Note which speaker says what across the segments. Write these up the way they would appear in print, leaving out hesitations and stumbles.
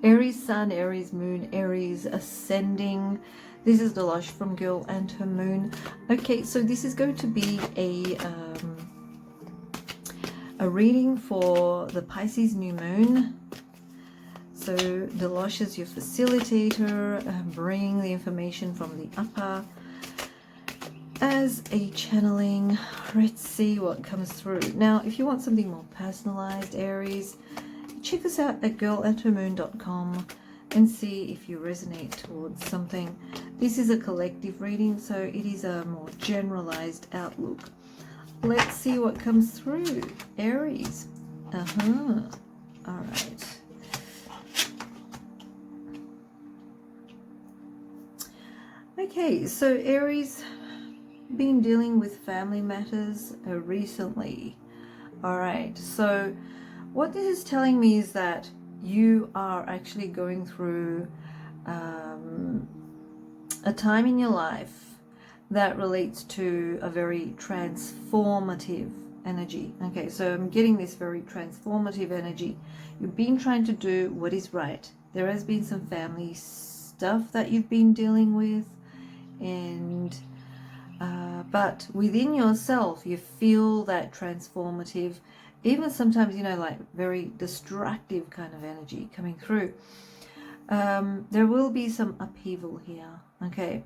Speaker 1: Aries Sun, Aries Moon, Aries Ascending. This is Dilosh from Girl and Her Moon. Okay, so this is going to be a reading for the Pisces new moon. So Dilosh is your facilitator, bringing the information from the upper as a channeling. Let's see what comes through. Now, if you want something more personalized, Aries, check us out at girlandhermoon.com and see if you resonate towards something. This is a collective reading, so it is a more generalized outlook. Let's see what comes through, Aries. All right. Okay, so Aries, been dealing with family matters recently. All right, so what this is telling me is that you are actually going through a time in your life that relates to a very transformative energy. Okay, so I'm getting this very transformative energy. You've been trying to do what is right. There has been some family stuff that you've been dealing with, and but within yourself you feel that transformative, even sometimes, you know, like very destructive kind of energy coming through. There will be some upheaval here, okay,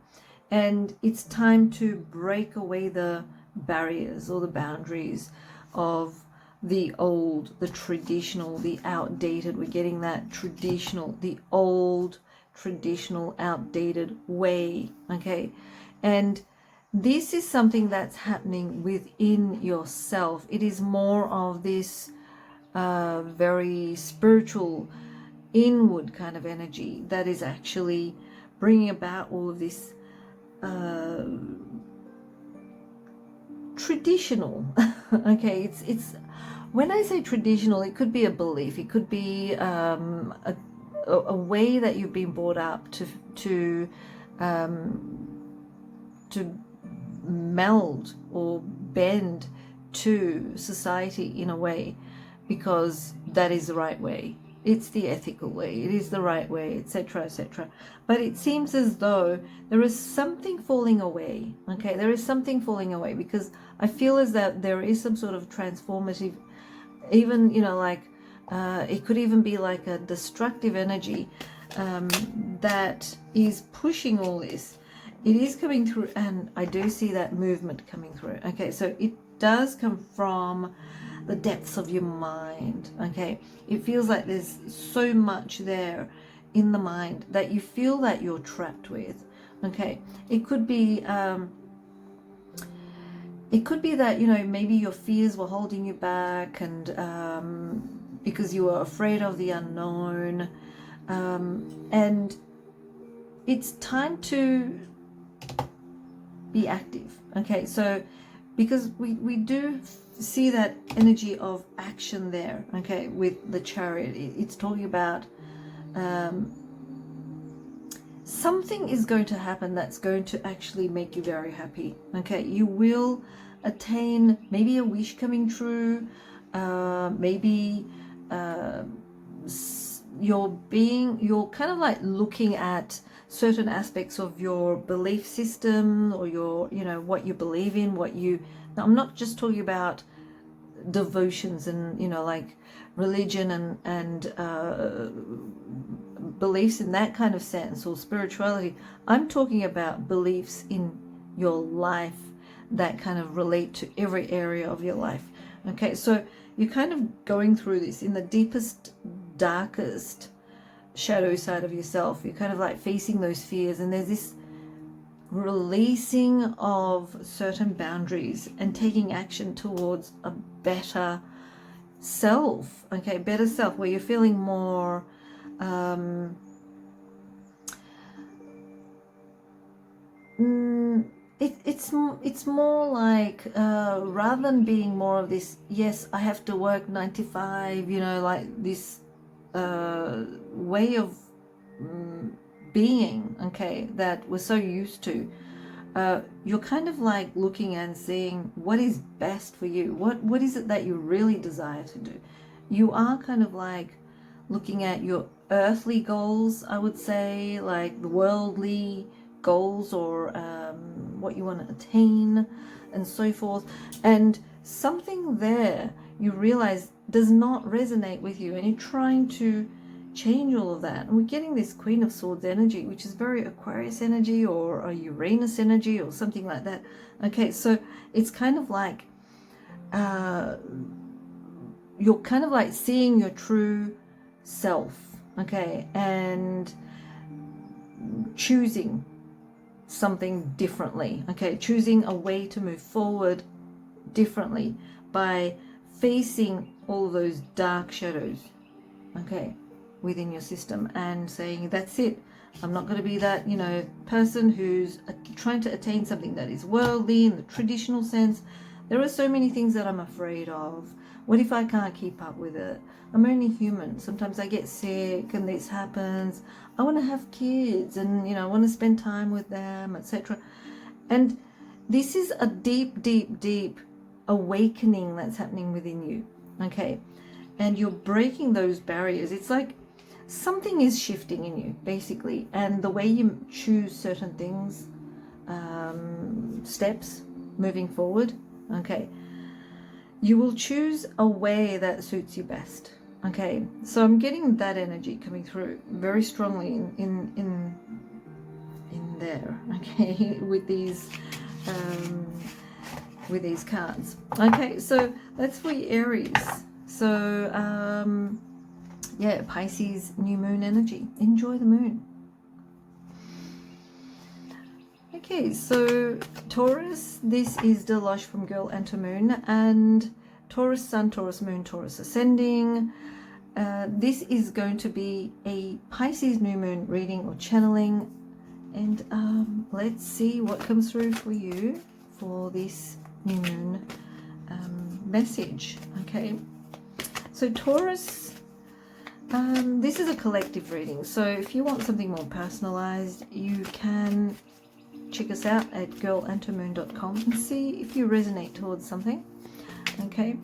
Speaker 1: and it's time to break away the barriers or the boundaries of the old, the traditional, the outdated. We're getting that traditional, the old, traditional, outdated way, okay, and this is something that's happening within yourself. It is more of this very spiritual, inward kind of energy that is actually bringing about all of this traditional. Okay, it's when I say traditional, it could be a belief, it could be a way that you've been brought up to meld or bend to society in a way, because that is the right way, it's the ethical way, it is the right way, etc., etc. But it seems as though there is something falling away. Okay, there is something falling away, because I feel as that there is some sort of transformative, even, you know, like it could even be like a destructive energy that is pushing all this. It is coming through, and I do see that movement coming through. Okay, so it does come from the depths of your mind. Okay, it feels like there's so much there in the mind that you feel that you're trapped with. Okay, it could be that, you know, maybe your fears were holding you back, and because you were afraid of the unknown, and it's time to be active. Okay, so because we do see that energy of action there, okay, with the Chariot. It's talking about something is going to happen that's going to actually make you very happy. Okay, you will attain maybe a wish coming true, maybe you're kind of like looking at certain aspects of your belief system, or your, you know, what you believe in, now I'm not just talking about devotions and, you know, like religion and beliefs in that kind of sense, or spirituality. I'm talking about beliefs in your life that kind of relate to every area of your life. Okay, so you're kind of going through this in the deepest, darkest shadow side of yourself. You're kind of like facing those fears, and there's this releasing of certain boundaries and taking action towards a better self. Okay, better self, where you're feeling more it's more like rather than being more of this, yes, I have to work 9 to 5, you know, like this way of being, okay, that we're so used to. You're kind of like looking and seeing what is best for you. What is it that you really desire to do? You are kind of like looking at your earthly goals, I would say, like the worldly goals, or what you want to attain and so forth. And something there you realize does not resonate with you, and you're trying to change all of that. And we're getting this Queen of Swords energy, which is very Aquarius energy or a Uranus energy or something like that. Okay, so it's kind of like you're kind of like seeing your true self, okay, and choosing something differently, okay, choosing a way to move forward differently by facing all those dark shadows, okay, within your system, and saying, that's it, I'm not going to be that, you know, person who's trying to attain something that is worldly in the traditional sense. There are so many things that I'm afraid of. What if I can't keep up with it? I'm only human. Sometimes I get sick and this happens. I want to have kids, and, you know, I want to spend time with them, etc. And this is a deep, deep, deep awakening that's happening within you, okay? And you're breaking those barriers. It's like something is shifting in you, basically. And the way you choose certain things, steps moving forward, okay, you will choose a way that suits you best, okay? So I'm getting that energy coming through very strongly in there, okay, with these cards. Okay, so that's for you, Aries. So yeah, Pisces new moon energy. Enjoy the moon. Okay, so Taurus, this is Dilosh from Girl Enter Moon, and Taurus Sun, Taurus Moon, Taurus Ascending. This is going to be a Pisces new moon reading or channeling, and let's see what comes through for you for this new moon message. Okay, so Taurus, this is a collective reading, so if you want something more personalized, you can check us out at girlentermoon.com and see if you resonate towards something. Okay,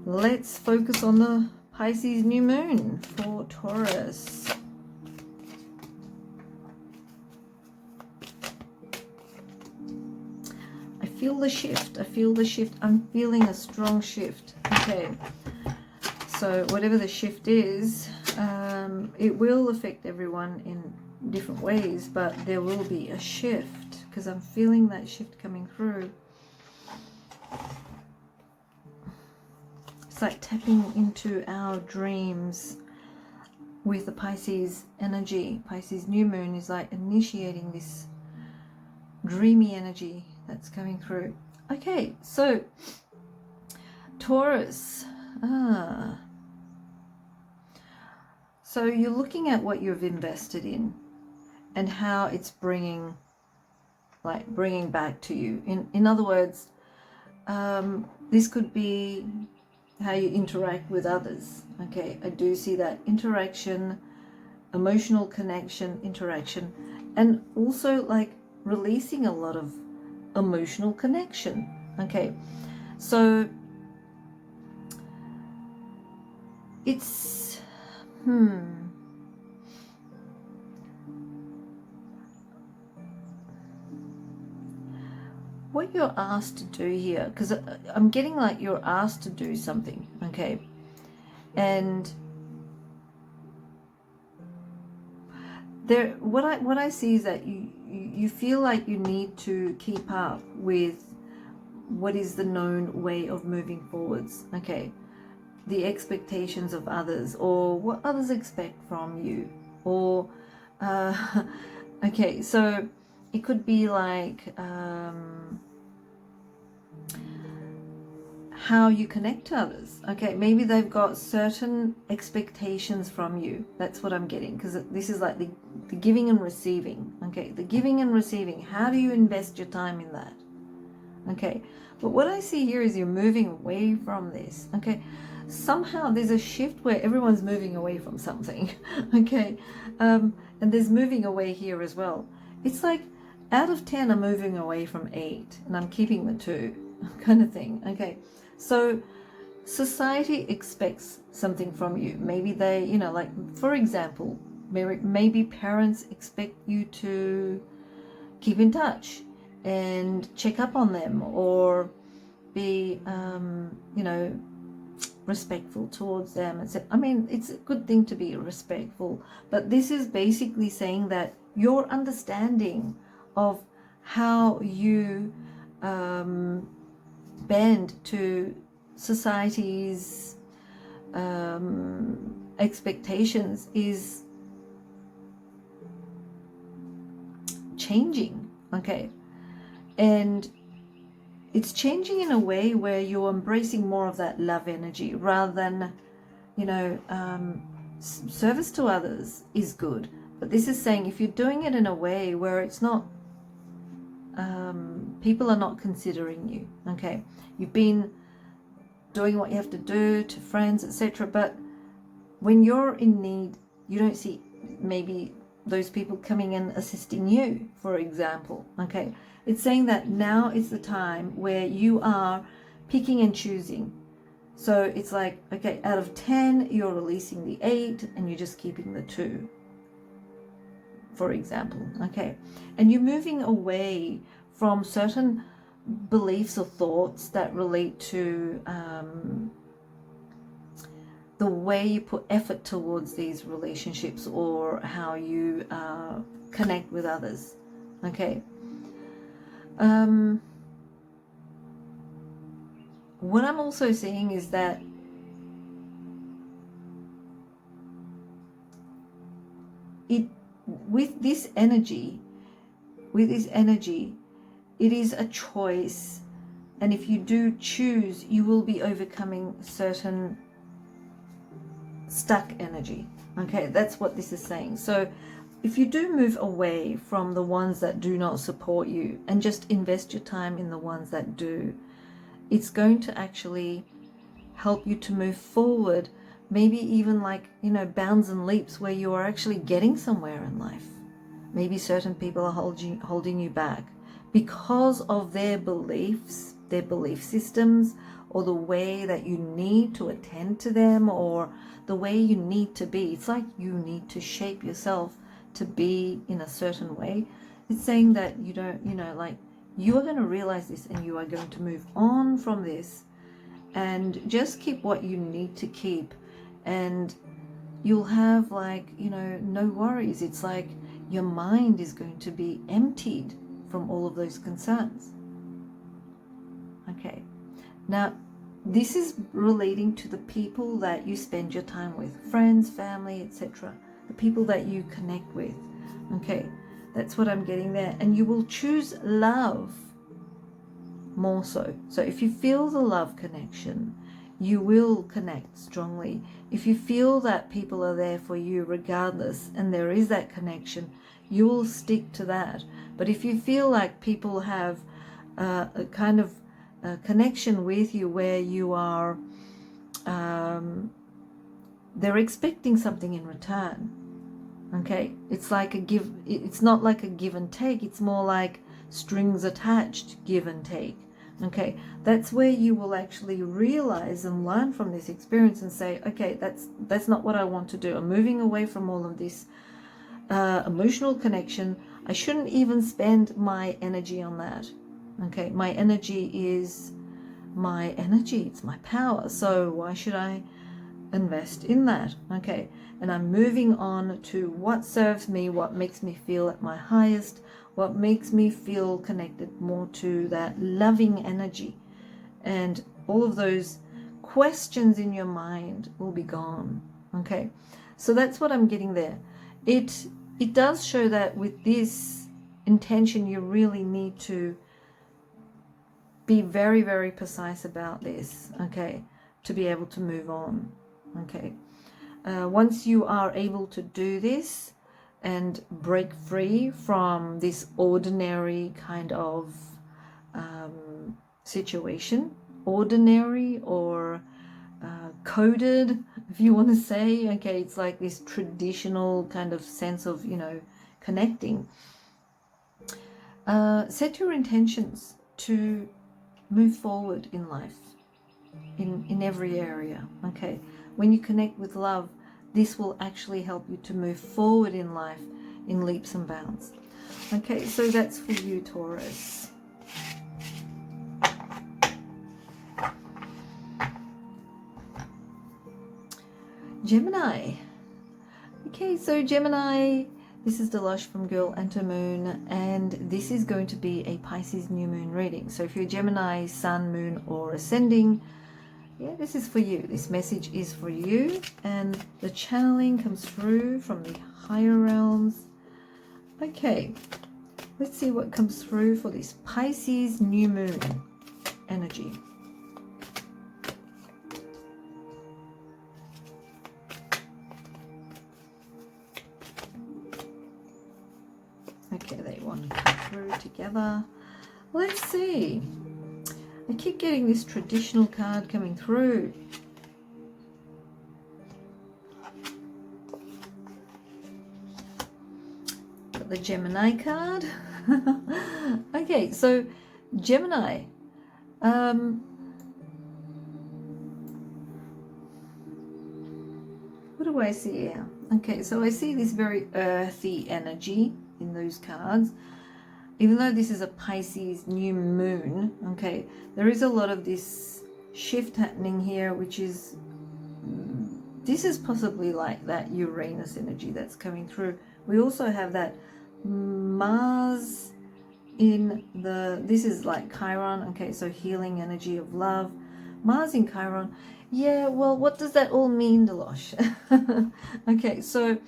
Speaker 1: let's focus on the Pisces new moon for Taurus. I feel the shift. I feel the shift. I'm feeling a strong shift. Okay, so whatever the shift is, it will affect everyone in different ways, but there will be a shift, because I'm feeling that shift coming through. It's like tapping into our dreams with the Pisces energy. Pisces new moon is like initiating this dreamy energy that's coming through. Okay, so Taurus, so you're looking at what you've invested in and how it's bringing back to you. In other words, this could be how you interact with others. Okay, I do see that interaction, emotional connection, interaction, and also like releasing a lot of emotional connection. Okay, so it's what you're asked to do here, because I'm getting like you're asked to do something, okay, and there, what I see is that you feel like you need to keep up with what is the known way of moving forwards, okay, the expectations of others, or what others expect from you, or okay, so it could be like how you connect to others. Okay, maybe they've got certain expectations from you. That's what I'm getting, because this is like the giving and receiving. Okay, the giving and receiving. How do you invest your time in that? Okay, but what I see here is you're moving away from this. Okay, somehow there's a shift where everyone's moving away from something. Okay, and there's moving away here as well. It's like out of 10 I'm moving away from 8 and I'm keeping the 2 kind of thing. Okay, so society expects something from you. Maybe they, you know, like for example, maybe parents expect you to keep in touch and check up on them, or be you know, respectful towards them. I mean, it's a good thing to be respectful, but this is basically saying that your understanding of how you bend to society's expectations is changing, okay? And it's changing in a way where you're embracing more of that love energy rather than, you know, service to others is good. But this is saying if you're doing it in a way where it's not, people are not considering you, okay? You've been doing what you have to do to friends, etc. But when you're in need, you don't see maybe those people coming and assisting you, for example, okay? It's saying that now is the time where you are picking and choosing. So it's like, okay, out of 10, you're releasing the 8 and you're just keeping the 2, for example, okay? And you're moving away from certain beliefs or thoughts that relate to the way you put effort towards these relationships, or how you connect with others, okay? What I'm also seeing is that with this energy, it is a choice, and if you do choose, you will be overcoming certain stuck energy, okay? That's what this is saying. So if you do move away from the ones that do not support you and just invest your time in the ones that do, it's going to actually help you to move forward, maybe even like, you know, bounds and leaps where you are actually getting somewhere in life. Maybe certain people are holding you back because of their beliefs, their belief systems, or the way that you need to attend to them, or the way you need to be. It's like you need to shape yourself to be in a certain way. It's saying that you don't, you know, like you are going to realize this and you are going to move on from this and just keep what you need to keep, and you'll have, like, you know, no worries. It's like your mind is going to be emptied from all of those concerns. Okay, now this is relating to the people that you spend your time with, friends, family, etc. The people that you connect with. Okay, that's what I'm getting there. And you will choose love more so. So if you feel the love connection, you will connect strongly. If you feel that people are there for you regardless, and there is that connection, you will stick to that. But if you feel like people have a kind of connection with you where you are, they're expecting something in return, okay? It's like a give, it's not like a give and take, it's more like strings attached give and take, okay? That's where you will actually realize and learn from this experience and say, okay, that's not what I want to do. I'm moving away from all of this emotional connection. I shouldn't even spend my energy on that, okay? My energy is my energy, it's my power, so why should I invest in that, okay? And I'm moving on to what serves me, what makes me feel at my highest, what makes me feel connected more to that loving energy, and all of those questions in your mind will be gone, okay? So that's what I'm getting there. It does show that with this intention, you really need to be very, very precise about this, okay, to be able to move on, okay? Once you are able to do this and break free from this ordinary kind of situation, ordinary or coded, if you want to say, okay, it's like this traditional kind of sense of, you know, connecting. Set your intentions to move forward in life, in every area. Okay, when you connect with love, this will actually help you to move forward in life in leaps and bounds. Okay, so that's for you, Taurus. Gemini. Okay, so Gemini, this is Dilosh from Girl and to Moon, and this is going to be a Pisces new moon reading. So if you're Gemini, Sun, Moon, or Ascending, yeah, this is for you. This message is for you, and the channeling comes through from the higher realms. Okay, let's see what comes through for this Pisces new moon energy. Okay, they want to come through together. Let's see. I keep getting this traditional card coming through. Got the Gemini card. Okay, so Gemini. What do I see here? Okay, so I see this very earthy energy in those cards. Even though this is a Pisces new moon, okay, there is a lot of this shift happening here, which is, this is possibly like that Uranus energy that's coming through. We also have that Mars in the, this is like Chiron, okay, so healing energy of love. Mars in Chiron. Yeah, well, what does that all mean, Dilosh? Okay, so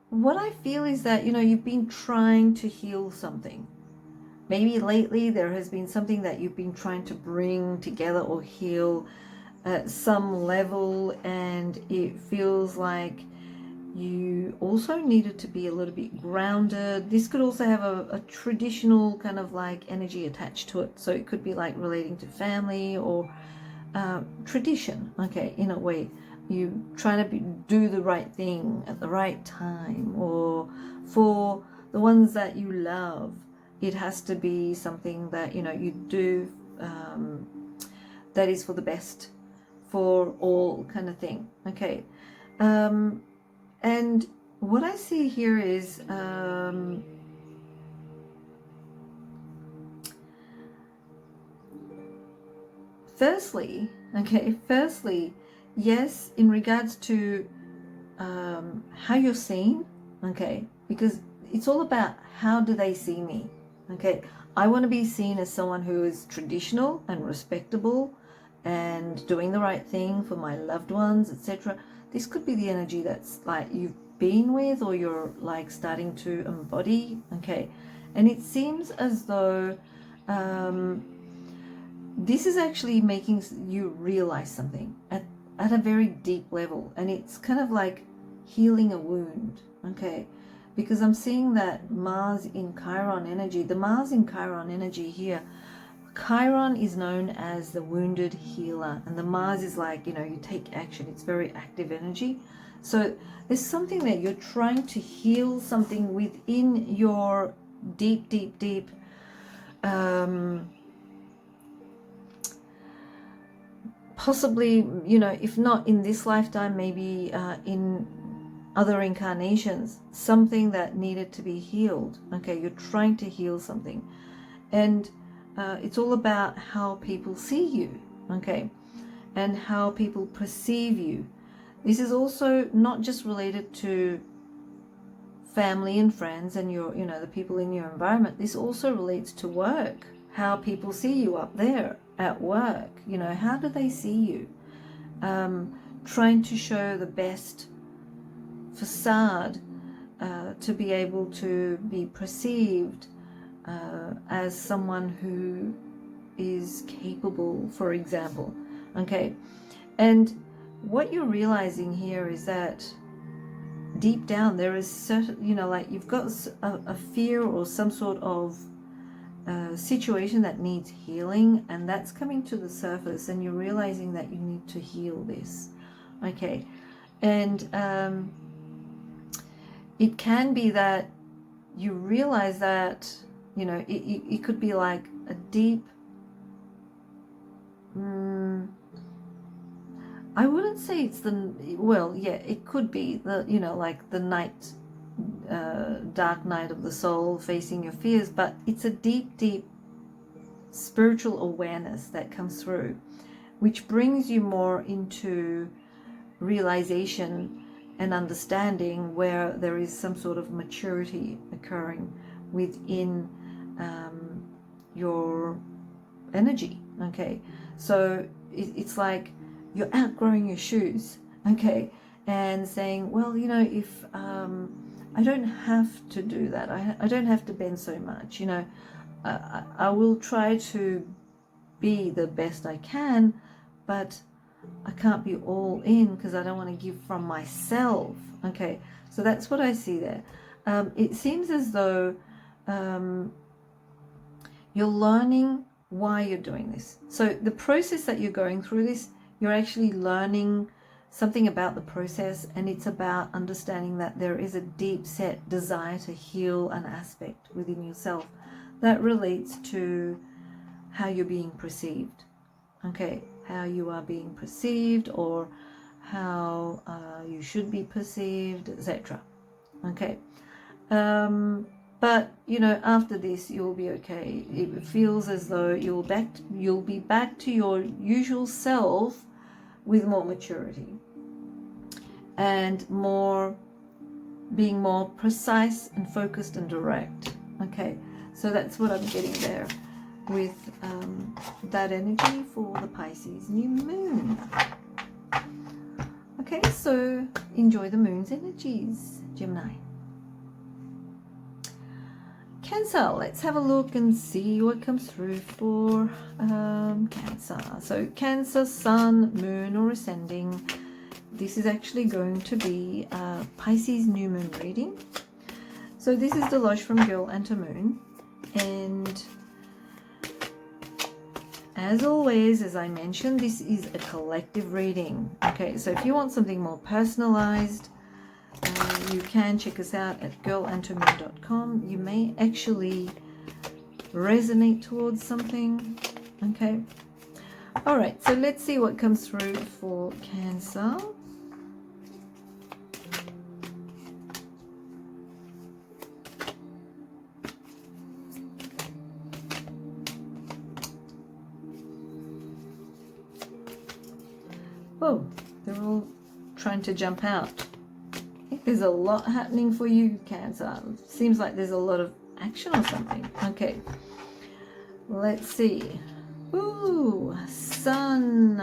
Speaker 1: what I feel is that, you know, you've been trying to heal something. Maybe lately there has been something that you've been trying to bring together or heal at some level, and it feels like you also needed to be a little bit grounded. This could also have a traditional kind of like energy attached to it. So it could be like relating to family or tradition, okay, in a way. You trying to do the right thing at the right time, or for the ones that you love, it has to be something that, you know, you do that is for the best for all, kind of thing. Okay, and what I see here is firstly, yes, in regards to how you're seen, okay, because it's all about how do they see me, okay. I want to be seen as someone who is traditional and respectable and doing the right thing for my loved ones, etc. This could be the energy that's like you've been with, or you're like starting to embody, okay. And it seems as though this is actually making you realize something at a very deep level, and it's kind of like healing a wound, okay, because I'm seeing that Mars in Chiron energy. The Mars in Chiron energy here, Chiron is known as the wounded healer, and the Mars is like, you know, you take action. It's very active energy. So there's something that you're trying to heal, something within your deep possibly, you know, if not in this lifetime, maybe in other incarnations, something that needed to be healed. Okay, you're trying to heal something, and it's all about how people see you, okay, and how people perceive you. This is also not just related to family and friends and your, you know, the people in your environment. This also relates to work, how people see you up there at work. You know, how do they see you? Trying to show the best facade to be able to be perceived as someone who is capable, for example, okay. And what you're realizing here is that deep down there is certain, you know, like you've got a fear or some sort of situation that needs healing, and that's coming to the surface, and you're realizing that you need to heal this, okay. And it can be that you realize that, you know, it could be like a deep I wouldn't say it's the, well, yeah, it could be the, you know, like the night, dark night of the soul, facing your fears, but it's a deep, deep spiritual awareness that comes through, which brings you more into realization and understanding, where there is some sort of maturity occurring within your energy. Okay, so it's like you're outgrowing your shoes, okay, and saying, well, you know, if I don't have to do that, I don't have to bend so much, you know, I will try to be the best I can, but I can't be all in because I don't want to give from myself. Okay, so that's what I see there. It seems as though you're learning why you're doing this. So the process that you're going through this, you're actually learning something about the process, and it's about understanding that there is a deep set desire to heal an aspect within yourself that relates to how you're being perceived. Okay, how you are being perceived, or how you should be perceived, etc. Okay, but you know, after this you'll be okay. It feels as though you'll be back to your usual self with more maturity and being more precise and focused and direct. Okay, so that's what I'm getting there with that energy for the Pisces new moon. Okay, so enjoy the moon's energies, Gemini. Cancer, let's have a look and see what comes through for Cancer. So Cancer, Sun, Moon or Ascending. This is actually going to be a Pisces new moon reading. So this is Dilosh from Girl and to Moon. And as always, as I mentioned, this is a collective reading. Okay, so if you want something more personalized, you can check us out at girlandtomoon.com. You may actually resonate towards something. Okay. All right, so let's see what comes through for Cancer. Oh, they're all trying to jump out. I think there's a lot happening for you, Cancer. Seems like there's a lot of action or something. Okay, let's see. Ooh, sunshine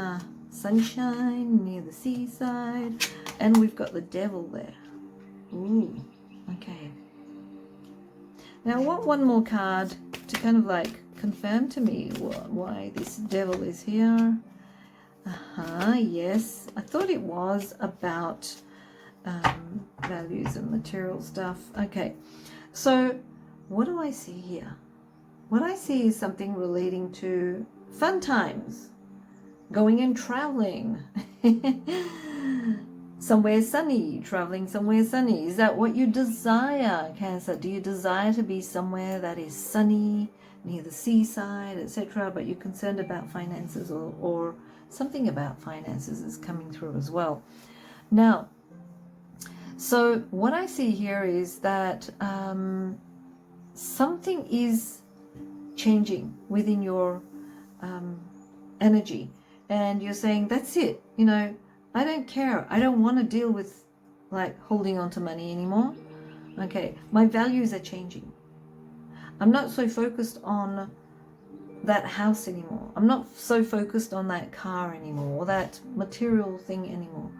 Speaker 1: near the seaside, and we've got the devil there. Ooh, okay. Now I want one more card to kind of like confirm to me why this devil is here. Yes, I thought it was about values and material stuff. Okay, so what do I see here? What I see is something relating to fun times, going and traveling, somewhere sunny, traveling somewhere sunny. Is that what you desire, Cancer? Do you desire to be somewhere that is sunny, near the seaside, etc., but you're concerned about finances, or something about finances is coming through as well? Now, so what I see here is that something is changing within your energy, and you're saying, that's it, you know, I don't care, I don't want to deal with like holding on to money anymore. Okay, my values are changing. I'm not so focused on that house anymore. I'm not so focused on that car anymore, or that material thing anymore.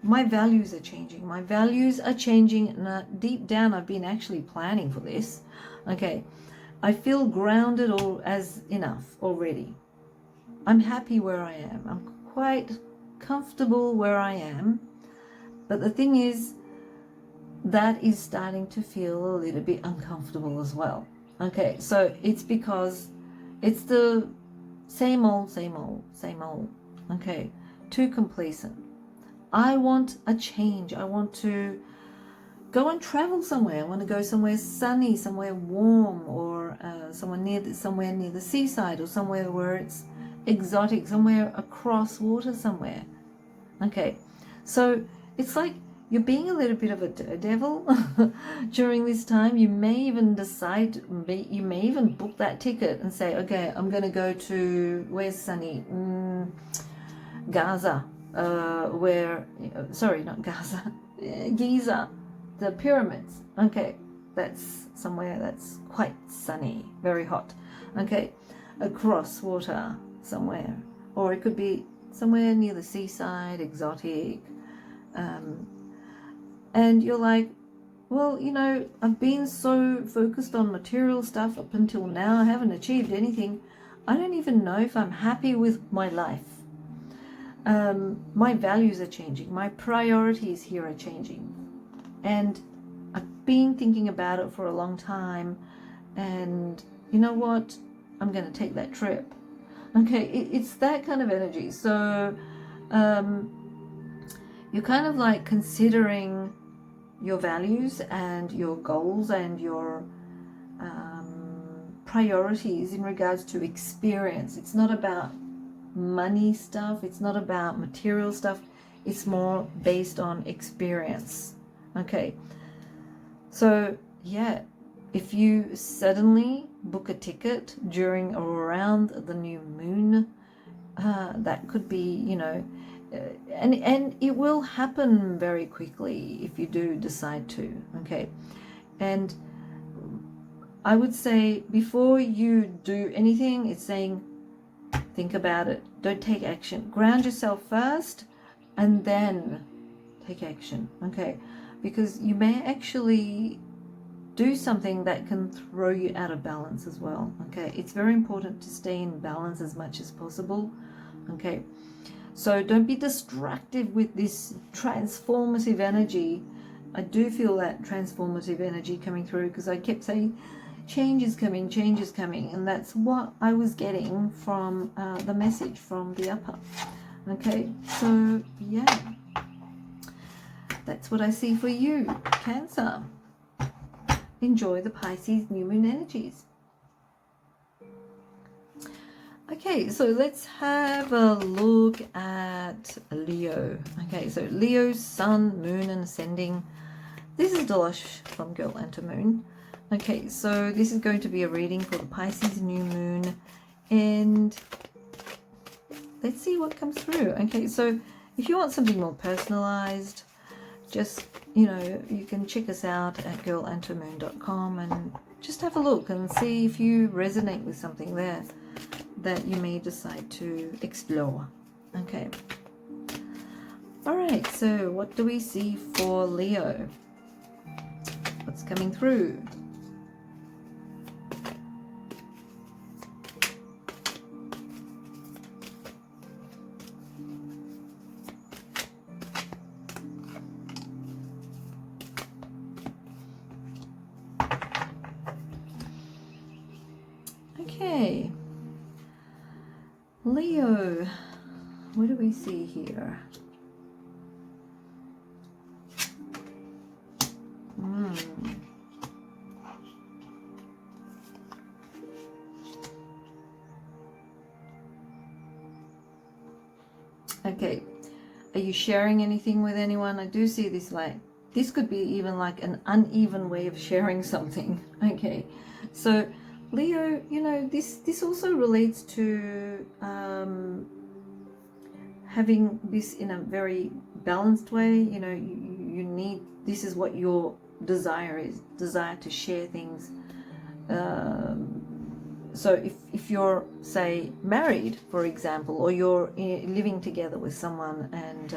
Speaker 1: My values are changing. My values are changing, and deep down I've been actually planning for this. Okay, I feel grounded or as enough already. I'm happy where I am. I'm quite comfortable where I am. But the thing is, that is starting to feel a little bit uncomfortable as well. Okay, so it's because it's the same old, same old, same old. Okay, too complacent. I want a change. I want to go and travel somewhere. I want to go somewhere sunny, somewhere warm, or somewhere near the seaside, or somewhere where it's exotic, somewhere across water somewhere. Okay, so it's like you're being a little bit of a daredevil during this time. You may even decide, you may even book that ticket and say, okay, I'm going to go to, where's sunny? Gaza, sorry, not Gaza, Giza, the pyramids. Okay, that's somewhere that's quite sunny, very hot. Okay, across water somewhere, or it could be somewhere near the seaside, exotic. And you're like, well, you know, I've been so focused on material stuff up until now. I haven't achieved anything. I don't even know if I'm happy with my life. My values are changing. My priorities here are changing. And I've been thinking about it for a long time. And you know what? I'm going to take that trip. Okay, it's that kind of energy. So you're kind of like considering your values and your goals and your priorities in regards to experience. It's not about money stuff, it's not about material stuff, it's more based on experience. Okay, so yeah, if you suddenly book a ticket during or around the new moon, that could be, you know, and it will happen very quickly if you do decide to. Okay, and I would say before you do anything, it's saying think about it, don't take action, ground yourself first and then take action. Okay, because you may actually do something that can throw you out of balance as well. Okay, it's very important to stay in balance as much as possible. Okay, so don't be destructive with this transformative energy. I do feel that transformative energy coming through, because I kept saying change is coming, and that's what I was getting from the message from the upper. Okay, so yeah, that's what I see for you, Cancer. Enjoy the Pisces new moon energies. Okay, so let's have a look at Leo. Okay, so Leo's sun, moon, and ascending. This is Dilosh from Girl and to Moon. Okay, so this is going to be a reading for the Pisces new moon, and let's see what comes through. Okay, so if you want something more personalized, just, you know, you can check us out at girlandtomoon.com and just have a look and see if you resonate with something there that you may decide to explore. Okay. All right, so what do we see for Leo? What's coming through? Okay. Leo, what do we see here? Okay, are you sharing anything with anyone? I do see this, like, this could be even like an uneven way of sharing something. Okay, so Leo, you know, this also relates to having this in a very balanced way. You know, you need, this is what your desire is, desire to share things. So if you're, say, married, for example, or you're living together with someone and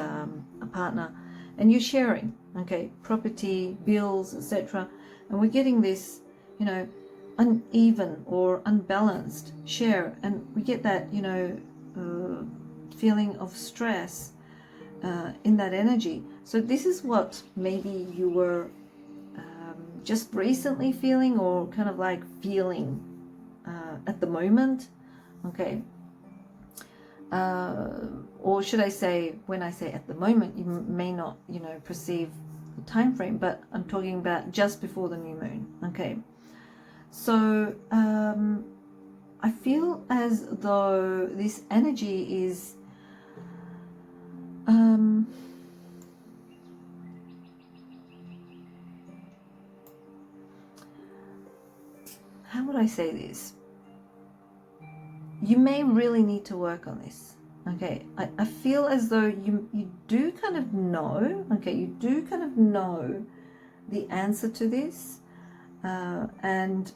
Speaker 1: a partner, and you're sharing, okay, property, bills, etc., and we're getting this, you know, uneven or unbalanced share, and we get that, you know, feeling of stress in that energy. So this is what maybe you were just recently feeling, or kind of like feeling at the moment. Okay, or should I say, when I say at the moment, you may not, you know, perceive the time frame, but I'm talking about just before the new moon. Okay, so I feel as though this energy is how would I say this? You may really need to work on this. Okay, I feel as though you do kind of know, okay, you do kind of know the answer to this, and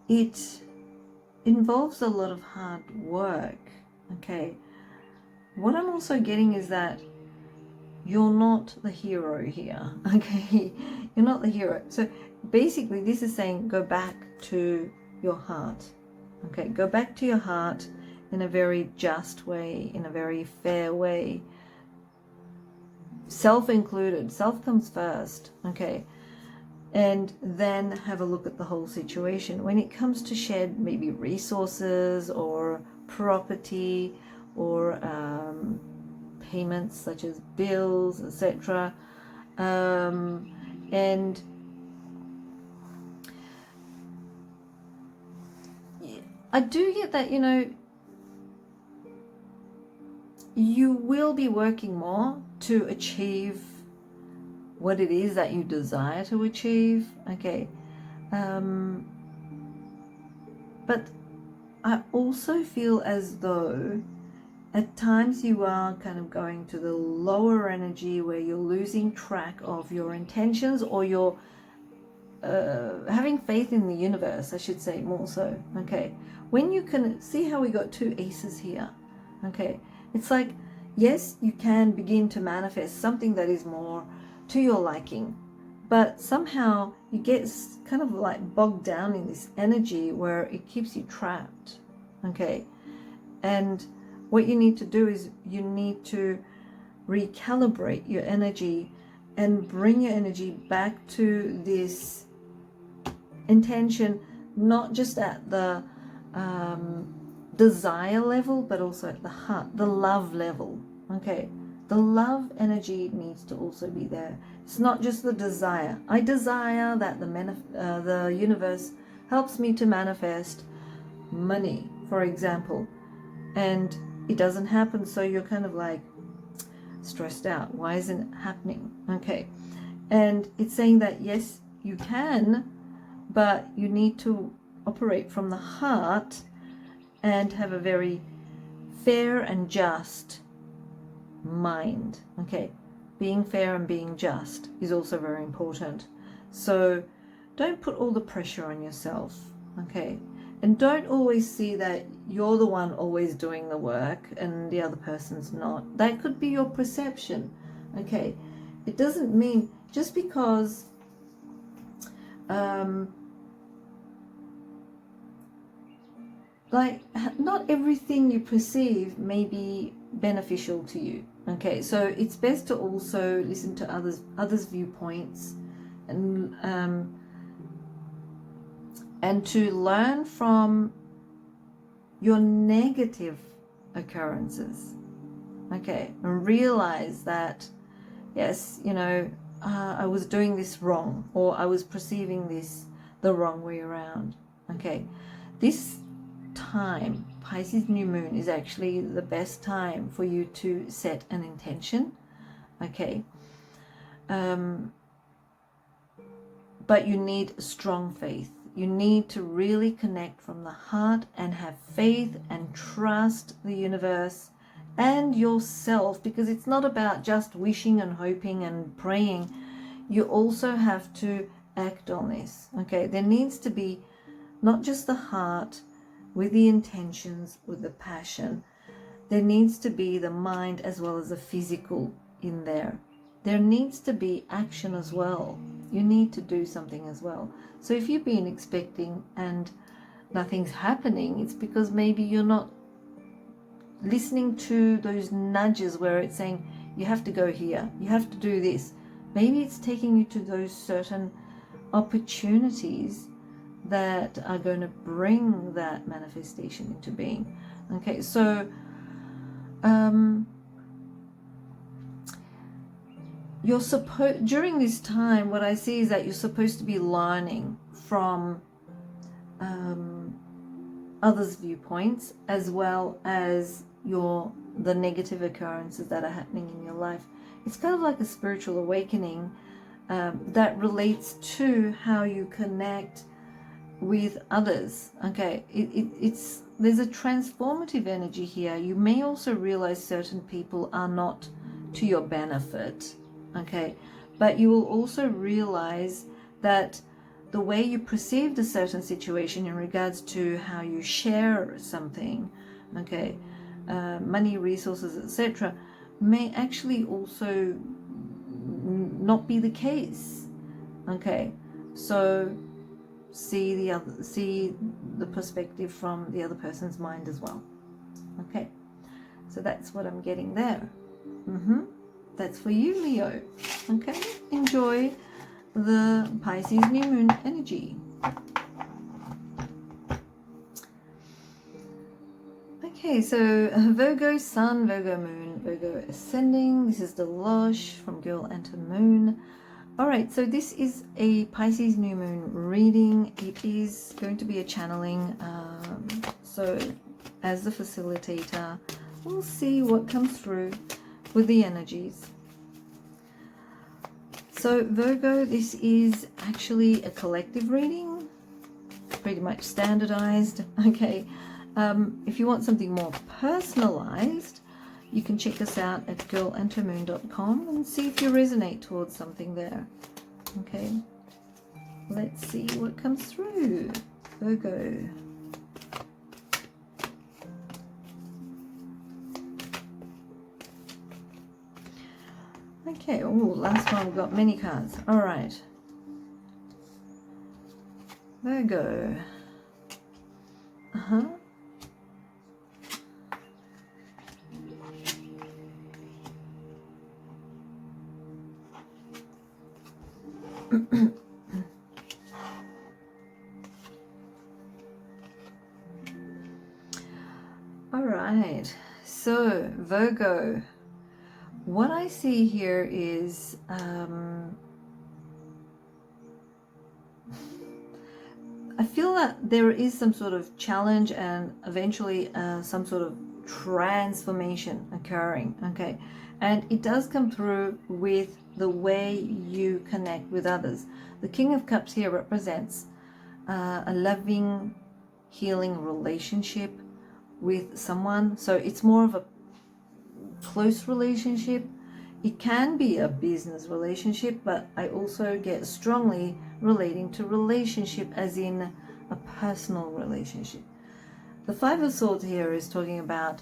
Speaker 1: it involves a lot of hard work, okay. What I'm also getting is that you're not the hero here, okay? You're not the hero. So basically this is saying go back to your heart, okay? Go back to your heart in a very just way, in a very fair way. Self included. Self comes first, okay? And then have a look at the whole situation. When it comes to shared maybe resources or property or payments such as bills, etc. And I do get that, you know, you will be working more to achieve what it is that you desire to achieve, okay. But I also feel as though at times you are kind of going to the lower energy where you're losing track of your intentions, or you're having faith in the universe, I should say, more so, okay. When you can see how we got 2 aces here, okay, it's like, yes, you can begin to manifest something that is more to your liking, but somehow you get kind of like bogged down in this energy where it keeps you trapped, okay. And what you need to do is you need to recalibrate your energy and bring your energy back to this intention, not just at the desire level, but also at the heart, the love level, okay. The love energy needs to also be there. It's not just the desire. I desire that the universe helps me to manifest money, for example, and it doesn't happen, so you're kind of like stressed out. Why isn't it happening? Okay. And it's saying that yes, you can, but you need to operate from the heart and have a very fair and just mind, okay. Being fair and being just is also very important. So don't put all the pressure on yourself, okay. And don't always see that you're the one always doing the work and the other person's not. That could be your perception, okay. It doesn't mean just because like not everything you perceive may be beneficial to you, okay. So it's best to also listen to others' viewpoints and to learn from your negative occurrences, okay, and realize that yes, you know, I was doing this wrong, or I was perceiving this the wrong way around, okay. This time, Pisces new moon, is actually the best time for you to set an intention, okay. But you need strong faith. You need to really connect from the heart and have faith and trust the universe and yourself, because it's not about just wishing and hoping and praying. You also have to act on this, okay. There needs to be not just the heart with the intentions, with the passion. There needs to be the mind as well as the physical in there. There needs to be action as well. You need to do something as well. So if you've been expecting and nothing's happening, it's because maybe you're not listening to those nudges where it's saying you have to go here, you have to do this. Maybe it's taking you to those certain opportunities that are going to bring that manifestation into being, okay. you're supposed, during this time, what I see is that you're supposed to be learning from others' viewpoints, as well as the negative occurrences that are happening in your life. It's kind of like a spiritual awakening that relates to how you connect with others. Okay, there's a transformative energy here. You may also realize certain people are not to your benefit, okay, but you will also realize that the way you perceived a certain situation in regards to how you share something, okay, money, resources, etc., may actually also not be the case. Okay, so see the perspective from the other person's mind as well. Okay, so that's what I'm getting there. That's for you, Leo. Okay, enjoy the Pisces new moon energy. Okay, so Virgo sun, Virgo moon, Virgo ascending. This is Dilosh from Girl Enter Moon. Alright, so this is a Pisces new moon reading. It is going to be a channeling. So as the facilitator, we'll see what comes through with the energies. So Virgo, this is actually a collective reading, pretty much standardized. Okay, if you want something more personalized, you can check us out at girlentermoon.com and see if you resonate towards something there. Okay, let's see what comes through. Virgo. Okay, oh, last one, we've got many cards. All right. Virgo. All right, so Virgo, what I see here is I feel that there is some sort of challenge and eventually some sort of transformation occurring. Okay, and it does come through with the way you connect with others. The King of Cups here represents a loving, healing relationship with someone. So it's more of a close relationship. It can be a business relationship, but I also get strongly relating to relationship as in a personal relationship. The Five of Swords here is talking about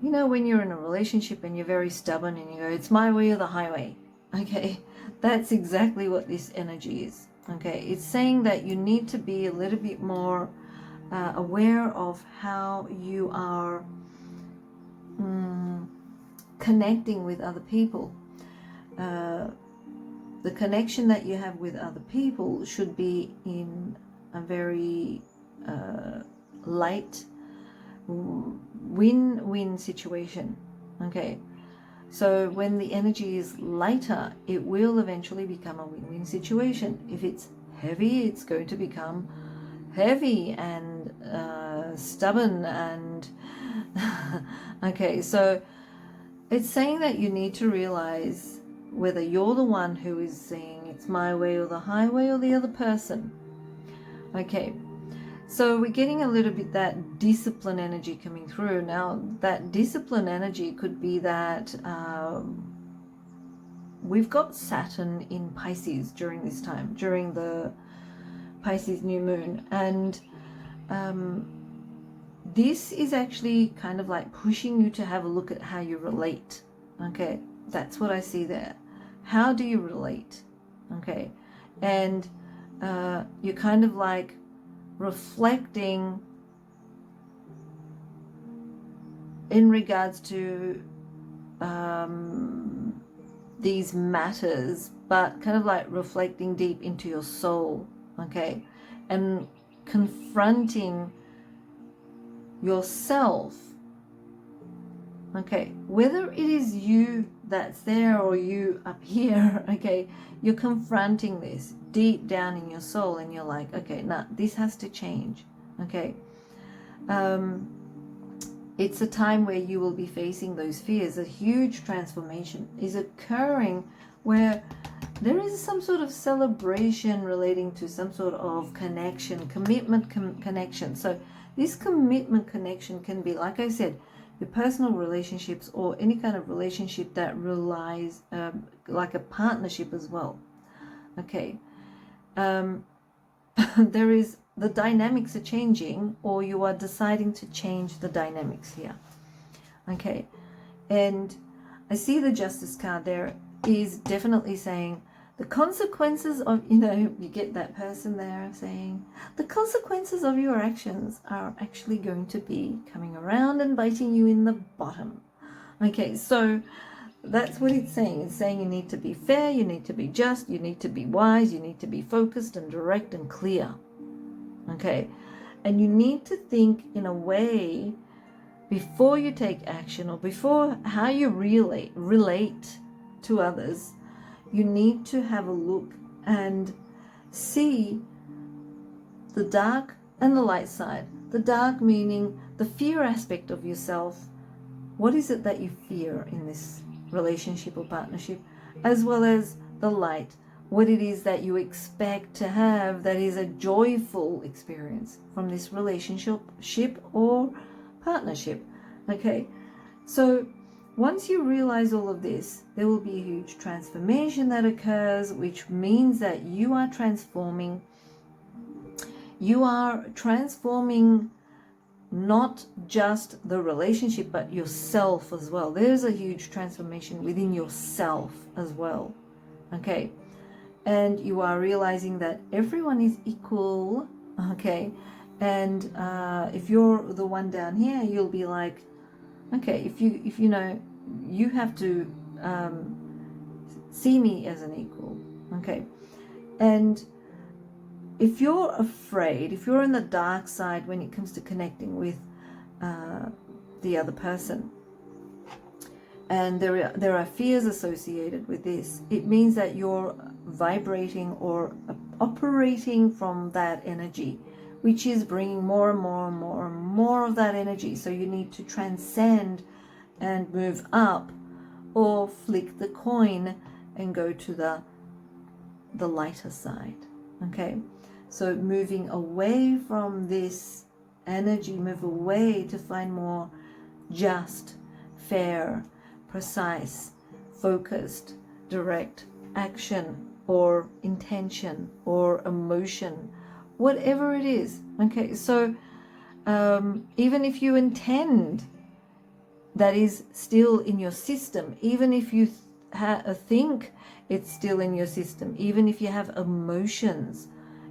Speaker 1: you know, when you're in a relationship and you're very stubborn and you go, it's my way or the highway. Okay, that's exactly what this energy is. Okay, it's saying that you need to be a little bit more aware of how you are connecting with other people. The connection that you have with other people should be in a very light win-win situation. Okay, so when the energy is lighter, it will eventually become a win-win situation. If it's heavy, it's going to become heavy and stubborn and okay, so it's saying that you need to realize whether you're the one who is saying it's my way or the highway or the other person. Okay, so we're getting a little bit that discipline energy coming through. Now that discipline energy could be that we've got Saturn in Pisces during this time, during the Pisces new moon, and this is actually kind of like pushing you to have a look at how you relate. Okay, that's what I see there. How do you relate? Okay, and you're kind of like reflecting in regards to these matters, but kind of like reflecting deep into your soul. Okay, and confronting yourself Okay, whether it is you that's there or you up here, okay, you're confronting this deep down in your soul, and you're like, okay, nah, this has to change. Okay, it's a time where you will be facing those fears. A huge transformation is occurring where there is some sort of celebration relating to some sort of connection, commitment connection. So this commitment connection can be, like I said, your personal relationships or any kind of relationship that relies like a partnership as well. Okay, there is, the dynamics are changing, or you are deciding to change the dynamics here. Okay, and I see the Justice card there is definitely saying the consequences of, you get that person there saying the consequences of your actions are actually going to be coming around and biting you in the bottom. Okay, so that's what it's saying. It's saying you need to be fair, you need to be just, you need to be wise, you need to be focused and direct and clear. Okay, and you need to think in a way before you take action, or before how you relate to others. You need to have a look and see the dark and the light side. The dark meaning the fear aspect of yourself. What is it that you fear in this relationship or partnership? As well as the light, what it is that you expect to have that is a joyful experience from this relationship or partnership. Okay, so once you realize all of this, there will be a huge transformation that occurs, which means that you are transforming. You are transforming not just the relationship, but yourself as well. There's a huge transformation within yourself as well. Okay, and you are realizing that everyone is equal. Okay, and if you're the one down here, you'll be like, okay, if you know, you have to see me as an equal. Okay, and if you're afraid, if you're in the dark side when it comes to connecting with the other person, and there are fears associated with this, it means that you're vibrating or operating from that energy, which is bringing more and more and more and more of that energy. So you need to transcend and move up, or flick the coin and go to the lighter side. Okay, so moving away from this energy, move away to find more just, fair, precise, focused, direct action or intention or emotion, whatever it is. Okay, so even if you intend, that is still in your system. Even if you think, it's still in your system. Even if you have emotions,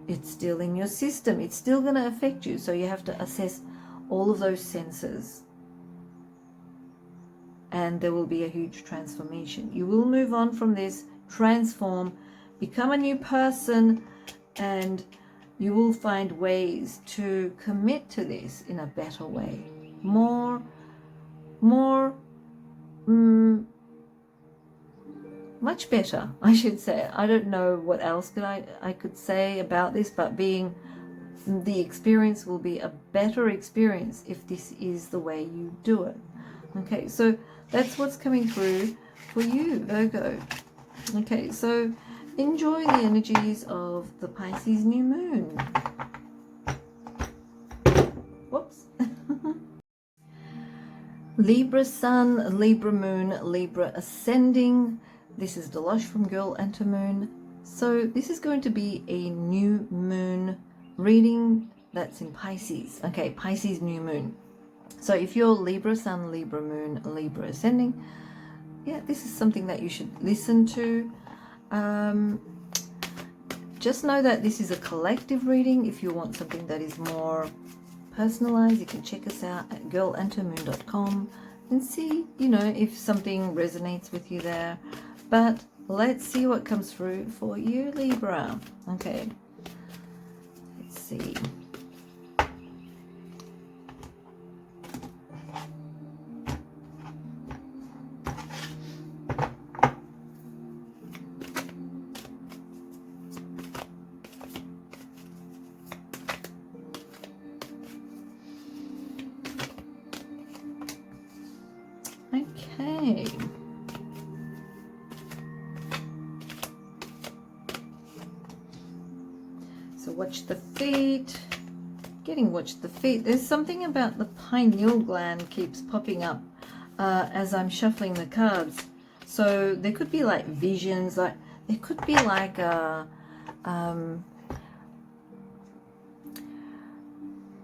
Speaker 1: it's still in your system. It's still going to affect you. So you have to assess all of those senses. And there will be a huge transformation. You will move on from this, transform, become a new person, and you will find ways to commit to this in a better way. Much better, I should say. I don't know what else I could say about this, but the experience will be a better experience if this is the way you do it. Okay, so that's what's coming through for you, Virgo. Okay, so enjoy the energies of the Pisces new moon. Whoops. Libra sun, Libra moon, Libra ascending. This is Dilosh from Girl and Moon. So this is going to be a new moon reading that's in Pisces. Okay, Pisces new moon. So if you're Libra sun, Libra moon, Libra ascending, yeah, this is something that you should listen to. Just know that this is a collective reading. If you want something that is more personalized, you can check us out at girlantomoon.com and see, if something resonates with you there. But let's see what comes through for you, Libra. Okay, let's see. Okay. So watch the feet. Watch the feet. There's something about the pineal gland keeps popping up as I'm shuffling the cards. So there could be like visions, like there could be like a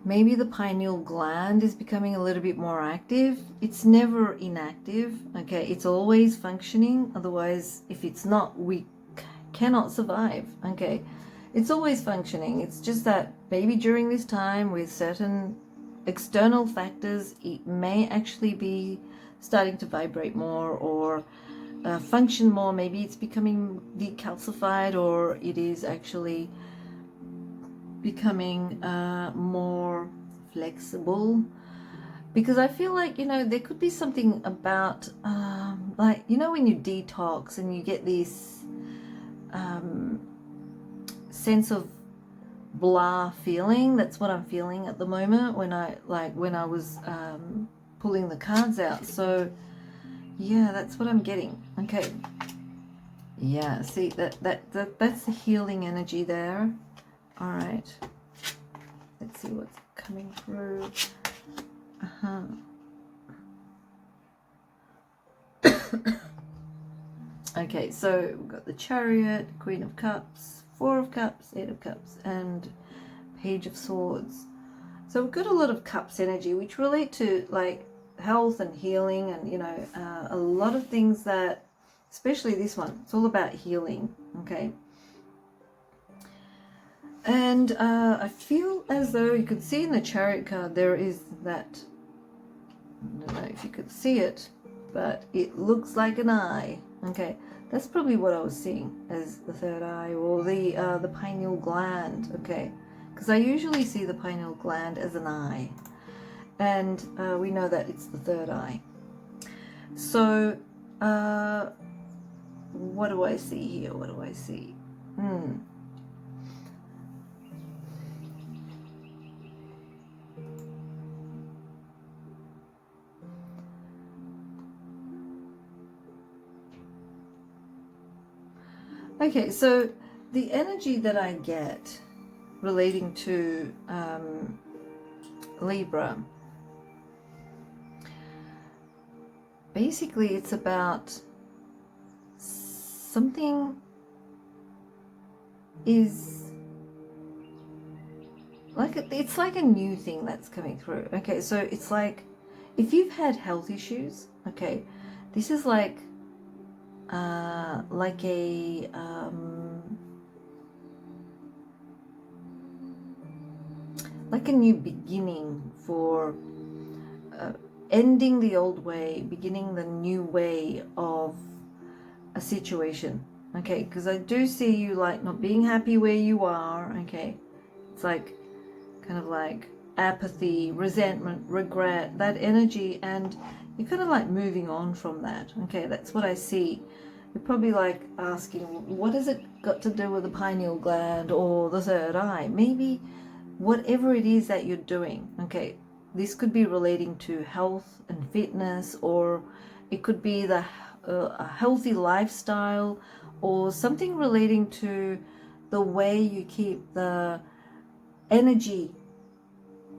Speaker 1: maybe the pineal gland is becoming a little bit more active. It's never inactive, okay? It's always functioning. Otherwise, if it's not, we cannot survive, okay? It's always functioning. It's just that maybe during this time with certain external factors, it may actually be starting to vibrate more or function more. Maybe it's becoming decalcified, or it is actually becoming more flexible, because I feel like, you know, there could be something about like, you know, when you detox and you get this sense of blah feeling. That's what I'm feeling at the moment when I was pulling the cards out. So yeah, that's what I'm getting. Okay, yeah, see, that's the healing energy there. All right, let's see what's coming through. Okay, so we've got the Chariot, Queen of Cups, Four of Cups, Eight of Cups, and Page of Swords. So we've got a lot of Cups energy, which relate to like health and healing, and, you know, a lot of things that, especially this one, it's all about healing. Okay. And I feel as though you could see in the Chariot card, there is that, I don't know if you could see it, but it looks like an eye. Okay, that's probably what I was seeing as the third eye, or the pineal gland. Okay, because I usually see the pineal gland as an eye, and we know that it's the third eye. So what do I see here? What do I see? Okay, so the energy that I get relating to Libra, basically it's about something is like, it's like a new thing that's coming through. Okay, so it's like if you've had health issues, okay, this is like a new beginning for ending the old way, beginning the new way of a situation. Okay, because I do see you like not being happy where you are. Okay, it's like kind of like apathy, resentment, regret, that energy, and you're kind of like moving on from that. Okay, that's what I see. You're probably like asking, what has it got to do with the pineal gland or the third eye? Maybe whatever it is that you're doing. Okay, this could be relating to health and fitness, or it could be a healthy lifestyle, or something relating to the way you keep the energy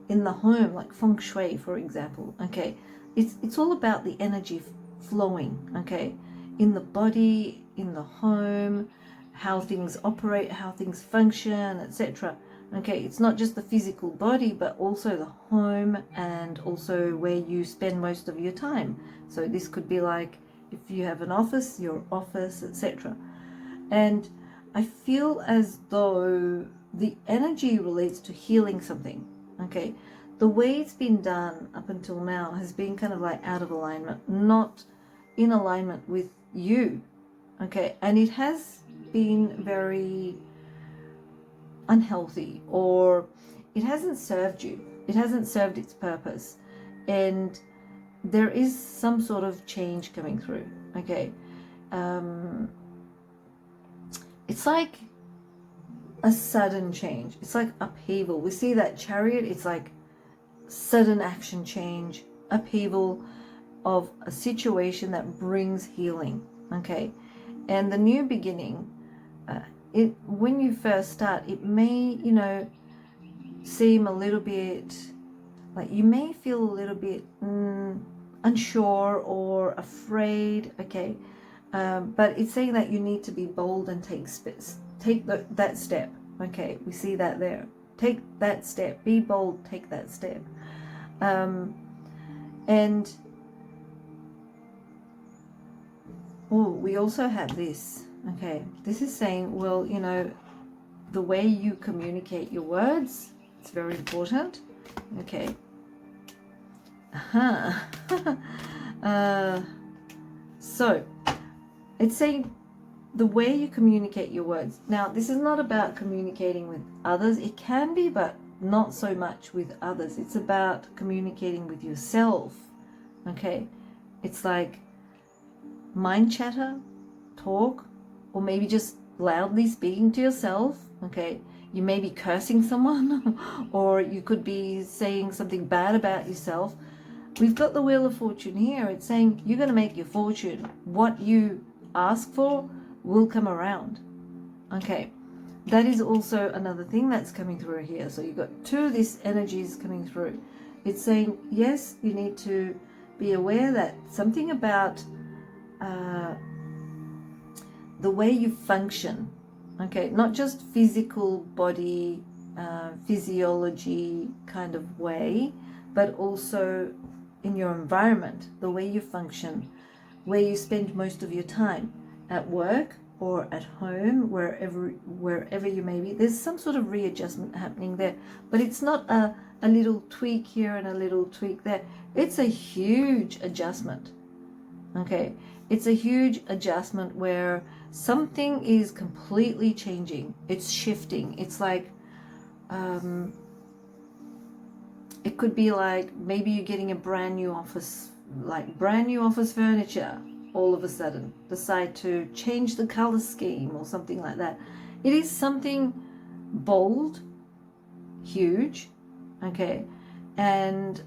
Speaker 1: in the home, like feng shui, for example. Okay, it's all about the energy flowing, okay, in the body, in the home, how things operate, how things function, etc. Okay, it's not just the physical body, but also the home, and also where you spend most of your time. So this could be like if you have an office, your office, etc. And I feel as though the energy relates to healing something. Okay, the way it's been done up until now has been kind of like out of alignment, not in alignment with you. Okay, and it has been very unhealthy, or it hasn't served you, it hasn't served its purpose, and there is some sort of change coming through. Okay, it's like a sudden change, it's like upheaval. We see that Chariot, it's like sudden action change, upheaval, of a situation that brings healing. Okay, and the new beginning, when you first start, it may, you know, seem a little bit like you may feel a little bit unsure or afraid. Okay, but it's saying that you need to be bold and take that step. Okay, we see that there. Take that step. Be bold. Take that step. And we also have this. Okay, this is saying, well, you know, the way you communicate your words, it's very important. Okay. So it's saying the way you communicate your words. Now, this is not about communicating with others. It can be, but not so much with others. It's about communicating with yourself. Okay, it's like mind chatter, talk, or maybe just loudly speaking to yourself. Okay, you may be cursing someone or you could be saying something bad about yourself. We've got the Wheel of Fortune here. It's saying you're going to make your fortune. What you ask for will come around. Okay, that is also another thing that's coming through here. So you've got two of these energies coming through. It's saying, yes, you need to be aware that something about the way you function, okay, not just physical body, physiology kind of way, but also in your environment, the way you function, where you spend most of your time, at work or at home, wherever you may be. There's some sort of readjustment happening there, but it's not a little tweak here and a little tweak there. It's a huge adjustment. Okay, it's a huge adjustment where something is completely changing. It's shifting. It's like it could be like maybe you're getting a brand new office furniture. All of a sudden decide to change the color scheme or something like that. It is something bold, huge, okay, and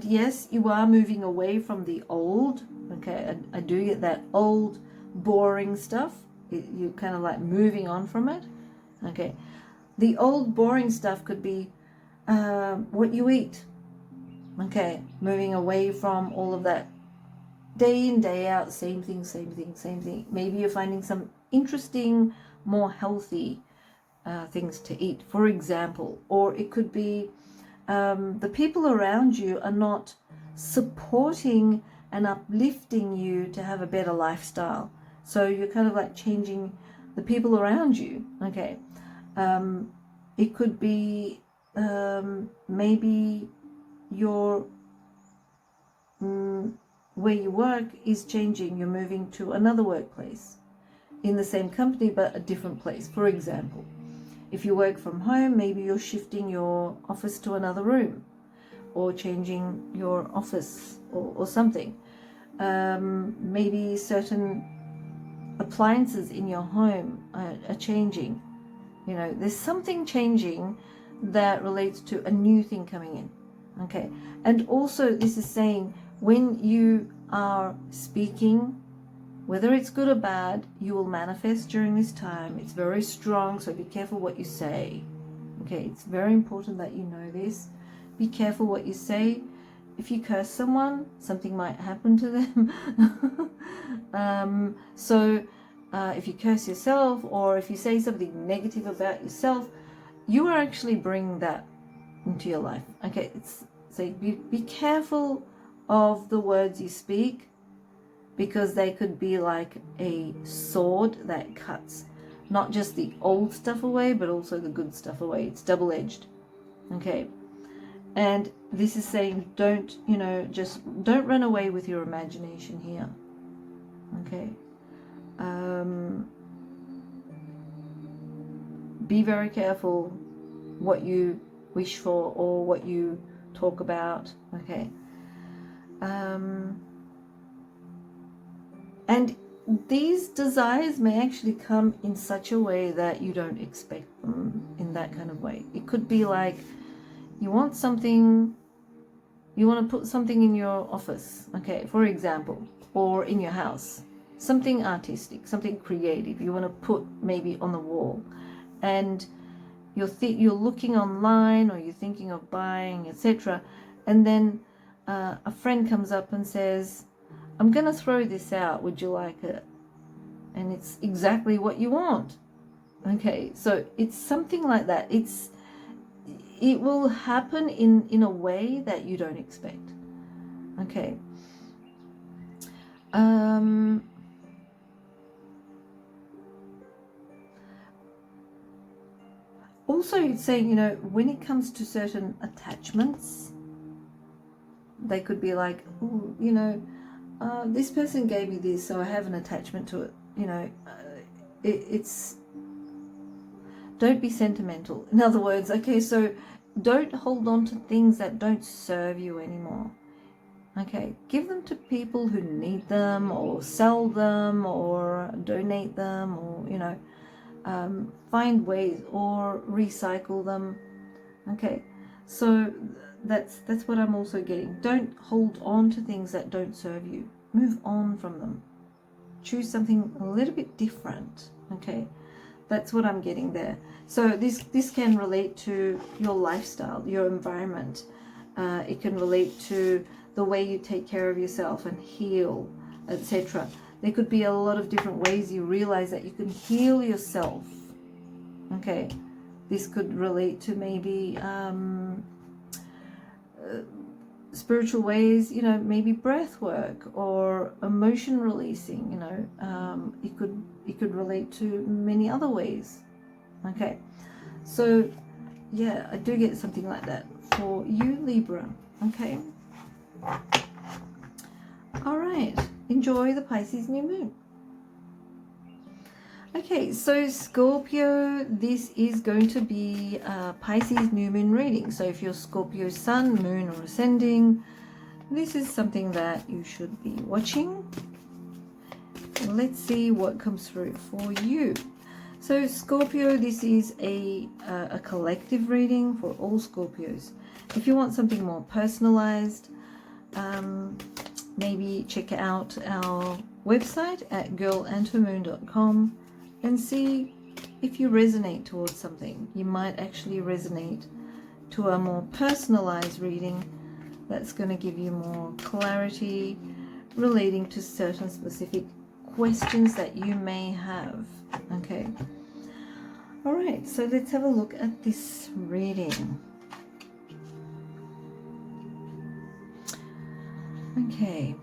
Speaker 1: yes, you are moving away from the old. Okay, I do get that old boring stuff. You're kind of like moving on from it. Okay, the old boring stuff could be what you eat. Okay, moving away from all of that day in, day out, same thing. Maybe you're finding some interesting, more healthy things to eat, for example. Or it could be the people around you are not supporting and uplifting you to have a better lifestyle. So you're kind of like changing the people around you. Okay, it could be maybe your where you work is changing. You're moving to another workplace in the same company but a different place. For example, if you work from home, maybe you're shifting your office to another room or changing your office or something. Maybe certain appliances in your home are changing. You know, there's something changing that relates to a new thing coming in. Okay, and also this is saying when you are speaking, whether it's good or bad, you will manifest during this time. It's very strong, so be careful what you say. Okay, it's very important that you know this. Be careful what you say. If you curse someone, something might happen to them. If you curse yourself, or if you say something negative about yourself, you are actually bringing that into your life. Okay, so be careful of the words you speak, because they could be like a sword that cuts not just the old stuff away, but also the good stuff away. It's double-edged. Okay, and this is saying don't run away with your imagination here. Okay, be very careful what you wish for or what you talk about. Okay, and these desires may actually come in such a way that you don't expect them in that kind of way. It could be like you want something You want to put something in your office, okay, for example, or in your house, something artistic, something creative. You want to put maybe on the wall, and you're looking online, or you're thinking of buying, etc. And then a friend comes up and says, I'm going to throw this out. Would you like it? And it's exactly what you want. Okay, so it's something like that. It will happen in a way that you don't expect. Okay. Also, it's saying, you know, when it comes to certain attachments, they could be like, oh, you know, this person gave me this, so I have an attachment to it. You know, it's don't be sentimental. In other words, okay, so don't hold on to things that don't serve you anymore. Okay, give them to people who need them, or sell them, or donate them, or, you know, find ways, or recycle them. Okay, so that's what I'm also getting. Don't hold on to things that don't serve you. Move on from them. Choose something a little bit different. Okay, that's what I'm getting there. So this can relate to your lifestyle, your environment. It can relate to the way you take care of yourself and heal, etc. There could be a lot of different ways you realize that you can heal yourself. Okay, this could relate to maybe spiritual ways, you know, maybe breath work or emotion releasing. You know, it could relate to many other ways. Okay, so yeah, I do get something like that for you, Libra. Okay, all right, enjoy the Pisces new moon. Okay, so Scorpio, this is going to be Pisces new moon reading. So if you're Scorpio sun, moon, or ascending, this is something that you should be watching. Let's see what comes through for you. So Scorpio, this is a collective reading for all Scorpios. If you want something more personalized, maybe check out our website at girlandhermoon.com and see if you resonate towards something. You might actually resonate to a more personalized reading that's going to give you more clarity relating to certain specific questions that you may have. Okay. All right, so let's have a look at this reading. Okay.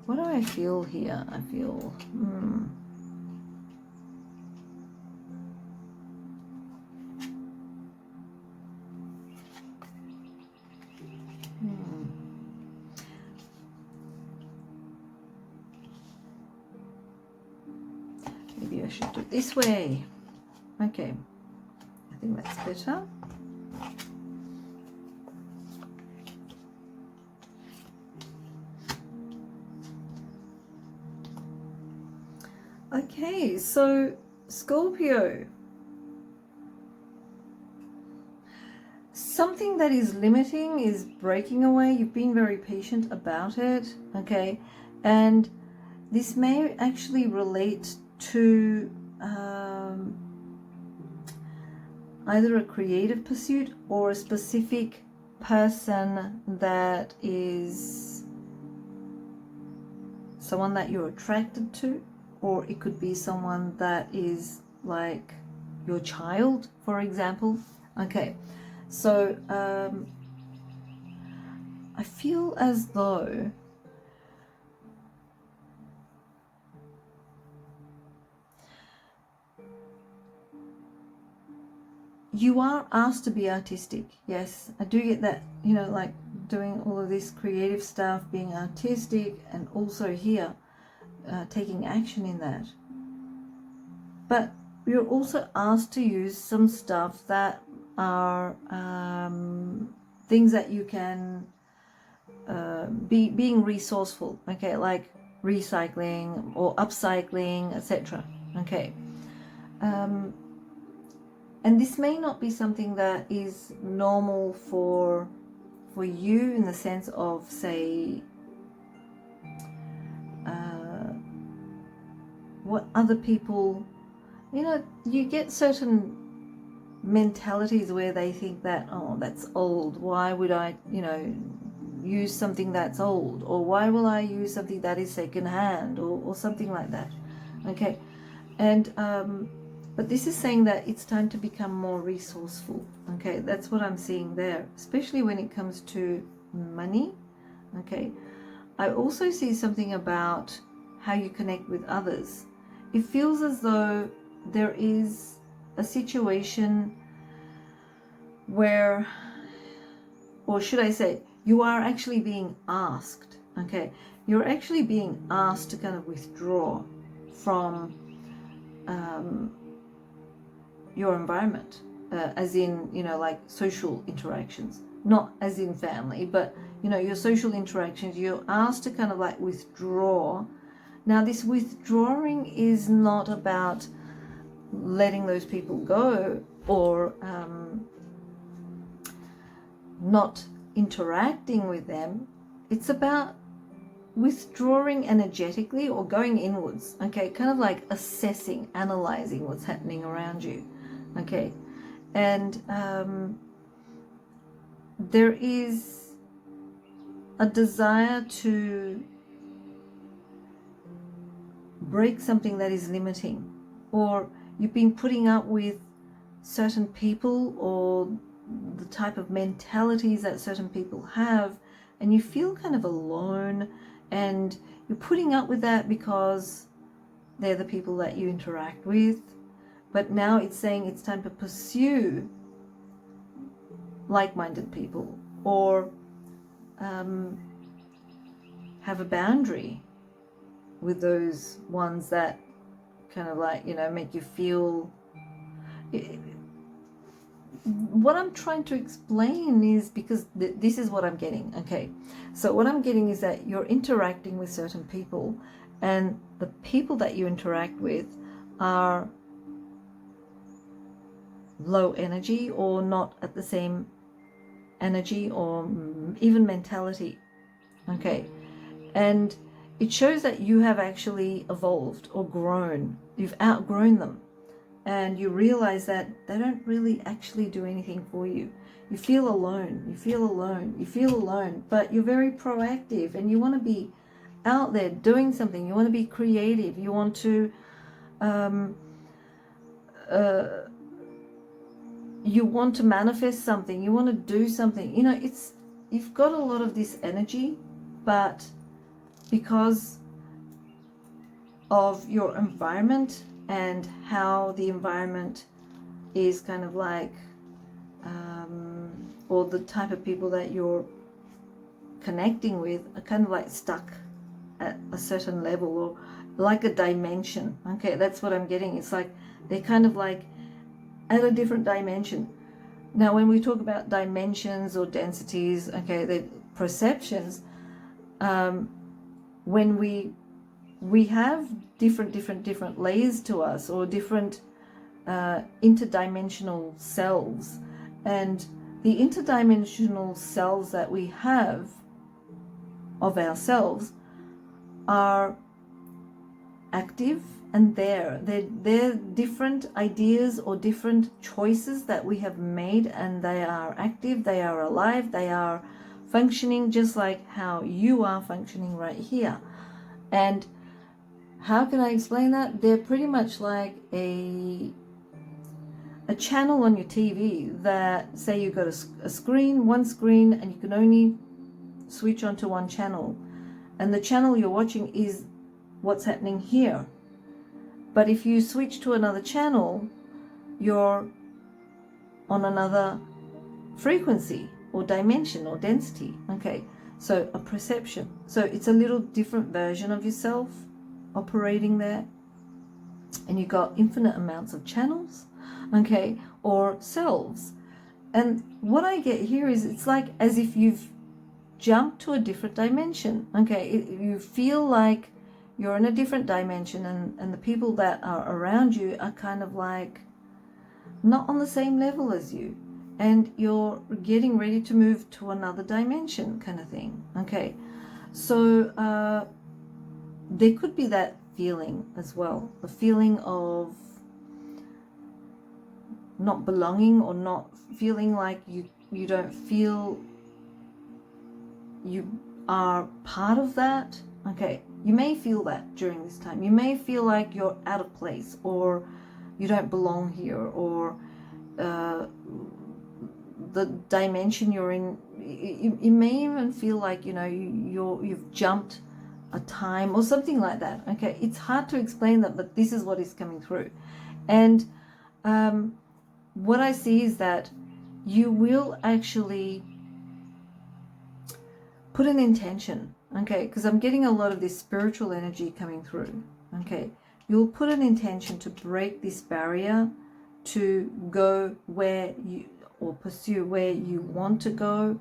Speaker 1: What do I feel here? I feel maybe I should do it this way. Okay, I think that's better. Okay, so Scorpio, something that is limiting is breaking away. You've been very patient about it, okay? And this may actually relate to either a creative pursuit or a specific person that is someone that you're attracted to, or it could be someone that is like your child, for example. Okay, so I feel as though you are asked to be artistic. Yes, I do get that, you know, like doing all of this creative stuff, being artistic, and also here taking action in that. But you're also asked to use some stuff that are things that you can being resourceful, okay, like recycling or upcycling, etc. Okay, and this may not be something that is normal for for you in the sense of, say, what other people, you know, you get certain mentalities where they think that, oh, that's old, why would I, you know, use something that's old, or why will I use something that is second hand, or something like that. Okay, and but this is saying that it's time to become more resourceful. Okay, that's what I'm seeing there, especially when it comes to money. Okay, I also see something about how you connect with others. It feels as though there is a situation where, or should I say, you are actually being asked, okay? You're actually being asked to kind of withdraw from your environment, as in, you know, like social interactions, not as in family, but, you know, your social interactions, you're asked to kind of like withdraw. Now, this withdrawing is not about letting those people go or not interacting with them. It's about withdrawing energetically or going inwards, okay? Kind of like assessing, analyzing what's happening around you, okay? And there is a desire to break something that is limiting, or you've been putting up with certain people or the type of mentalities that certain people have, and you feel kind of alone, and you're putting up with that because they're the people that you interact with. But now it's saying it's time to pursue like-minded people, or have a boundary with those ones that kind of like, you know, make you feel. What I'm trying to explain is, because this is what I'm getting, okay? So what I'm getting is that you're interacting with certain people, and the people that you interact with are low energy or not at the same energy or even mentality, okay? And it shows that you have actually evolved or grown. You've outgrown them. And you realize that they don't really actually do anything for you. You feel alone, you feel alone, you feel alone, but you're very proactive and you want to be out there doing something. You want to be creative. You want to, you want to manifest something. You want to do something. You know, you've got a lot of this energy, but because of your environment and how the environment is kind of like, or the type of people that you're connecting with are kind of like stuck at a certain level, or like a dimension. Okay, that's what I'm getting. It's like they're kind of like at a different dimension. Now, when we talk about dimensions or densities, okay, the perceptions, when we have different layers to us, or different interdimensional selves, and the interdimensional selves that we have of ourselves are active, and they're different ideas or different choices that we have made, and they are active, they are alive, they are functioning just like how you are functioning right here. And how can I explain that? They're pretty much like a channel on your TV that, say you've got a screen, one screen, and you can only switch onto one channel. And the channel you're watching is what's happening here. But if you switch to another channel, you're on another frequency or dimension or density. Okay, so a perception. So it's a little different version of yourself operating there. And you've got infinite amounts of channels, okay, or selves. And what I get here is, it's like as if you've jumped to a different dimension. Okay, you feel like you're in a different dimension, and the people that are around you are kind of like not on the same level as you. and you're getting ready to move to another dimension kind of thing. Okay, so there could be that feeling as well, the feeling of not belonging, or not feeling like you don't feel you are part of that. Okay, you may feel that during this time. You may feel like you're out of place, or you don't belong here, or the dimension you're in, you may even feel like, you know, you've jumped a time or something like that. Okay, it's hard to explain that, but this is what is coming through. And what I see is that you will actually put an intention, okay, because I'm getting a lot of this spiritual energy coming through. Okay, you'll put an intention to break this barrier, to go where you, or pursue where you want to go,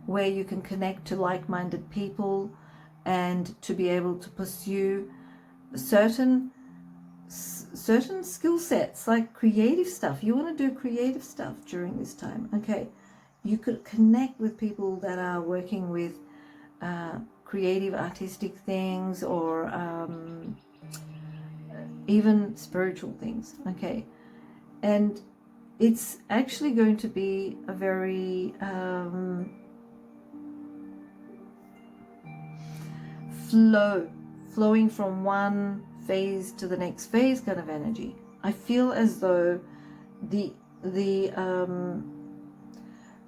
Speaker 1: where you can connect to like-minded people, and to be able to pursue certain skill sets, like creative stuff. You want to do creative stuff during this time. Okay, you could connect with people that are working with creative artistic things, or even spiritual things. Okay, and it's actually going to be a very flowing from one phase to the next phase kind of energy. I feel as though the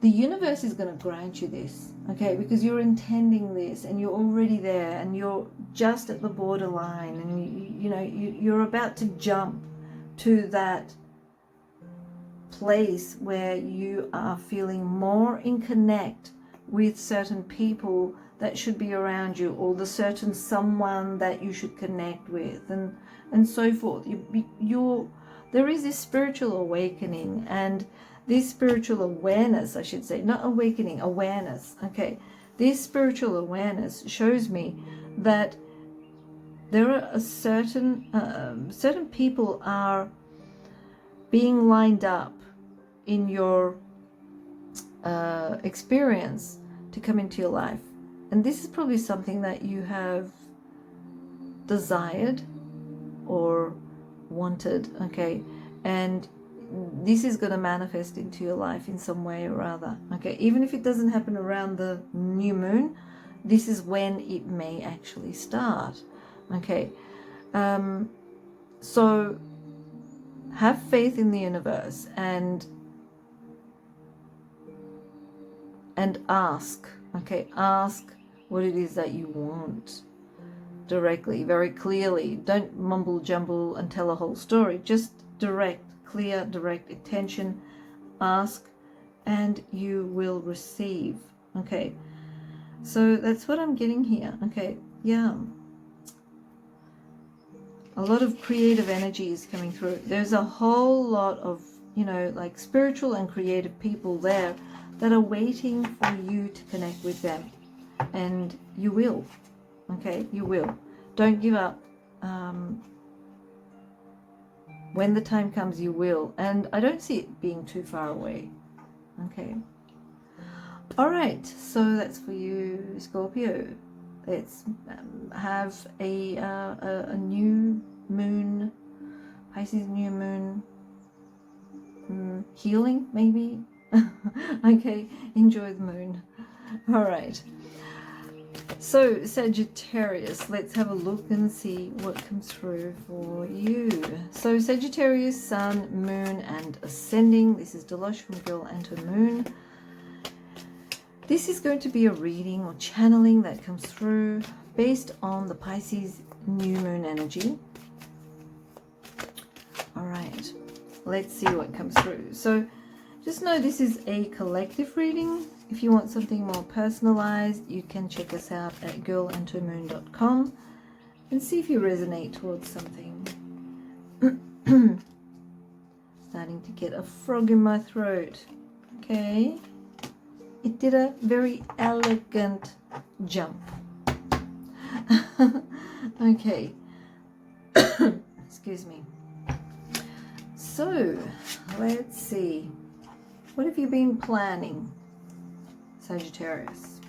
Speaker 1: universe is going to grant you this, okay, because you're intending this, and you're already there, and you're just at the borderline, and you're about to jump to that place where you are feeling more in connect with certain people that should be around you, or the certain someone that you should connect with, and so forth. There is this spiritual awakening, and this spiritual awareness, I should say, not awakening, awareness. Okay, this spiritual awareness shows me that there are a certain people are being lined up in your experience to come into your life. And this is probably something that you have desired or wanted, okay? And this is going to manifest into your life in some way or other, okay? Even if it doesn't happen around the new moon, this is when it may actually start, okay? So have faith in the universe, and ask, okay? Ask what it is that you want directly, very clearly. Don't mumble jumble and tell a whole story. Just clear, direct intention. Ask and you will receive, okay? So that's what I'm getting here, okay? Yeah. A lot of creative energy is coming through. There's a whole lot of, like spiritual and creative people there that are waiting for you to connect with them. And you will, okay? You will. Don't give up. When the time comes, you will. And I don't see it being too far away, okay? All right, so that's for you, Scorpio. Let's have a new moon, Pisces new moon, healing maybe. Okay, enjoy the moon. All right, so Sagittarius, let's have a look and see what comes through for you. So Sagittarius, Sun, Moon and Ascending. This is Dilosh from Girl and Her Moon. This is going to be a reading or channeling that comes through based on the Pisces new moon energy. All right, let's see what comes through. So just know this is a collective reading. If you want something more personalized, you can check us out at girlandhermoon.com and see if you resonate towards something. Starting to get a frog in my throat. Okay. It did a very elegant jump. Okay. Excuse me. So, let's see. What have you been planning, Sagittarius?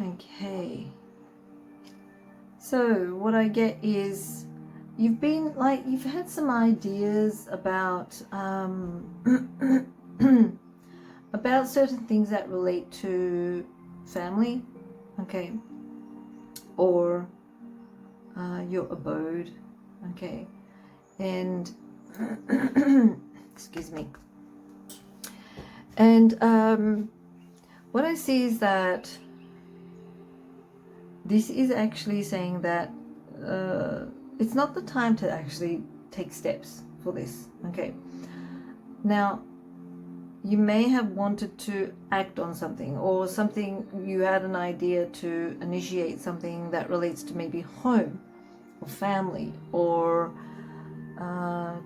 Speaker 1: Okay. So what I get is you've been like, you've had some ideas about about certain things that relate to family, okay, or your abode, okay, and excuse me, and what I see is that this is actually saying that it's not the time to actually take steps for this, okay. Now, you may have wanted to act on something, or something, you had an idea to initiate something that relates to maybe home or family, or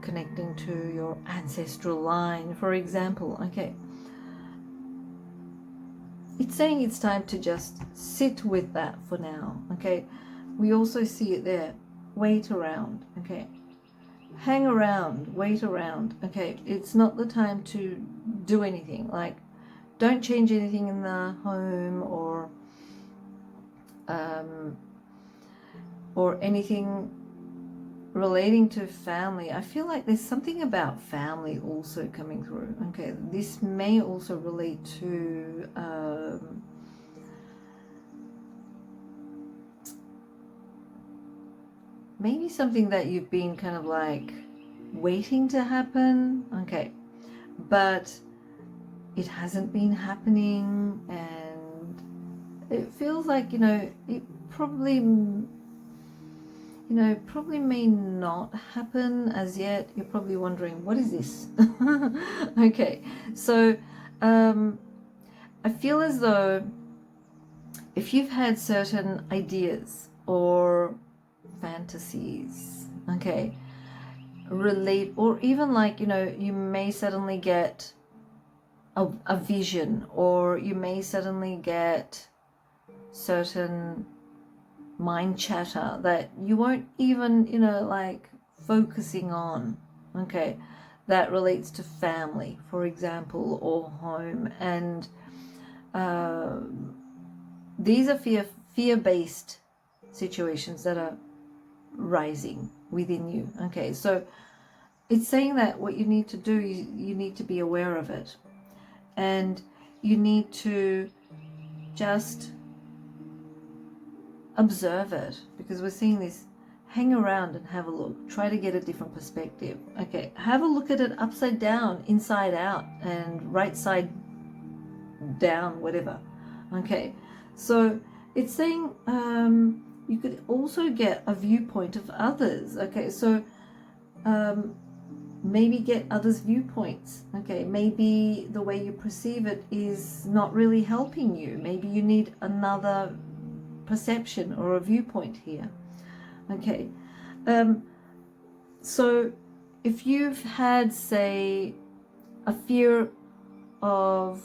Speaker 1: connecting to your ancestral line, for example, okay. It's saying it's time to just sit with that for now, okay. We also see it there, wait around, okay. Hang around, wait around, okay. It's not the time to do anything, like don't change anything in the home, or anything relating to family. I feel like there's something about family also coming through, okay. This may also relate to maybe something that you've been kind of like waiting to happen, okay, but it hasn't been happening, and it feels like, it probably may not happen as yet. You're probably wondering, what is this? Okay, so I feel as though if you've had certain ideas or fantasies, okay, relate, or even like, you may suddenly get a vision, or you may suddenly get certain mind chatter that you won't even, like focusing on, okay, that relates to family, for example, or home. And these are fear-based situations that are rising within you, okay. So it's saying that what you need to do is you need to be aware of it, and you need to just observe it, because we're seeing this. Hang around and have a look, try to get a different perspective, okay. Have a look at it upside down, inside out, and right side down, whatever, okay. So it's saying you could also get a viewpoint of others, okay. So maybe get others' viewpoints, okay. Maybe the way you perceive it is not really helping you. Maybe you need another perception or a viewpoint here, okay. So if you've had, say, a fear of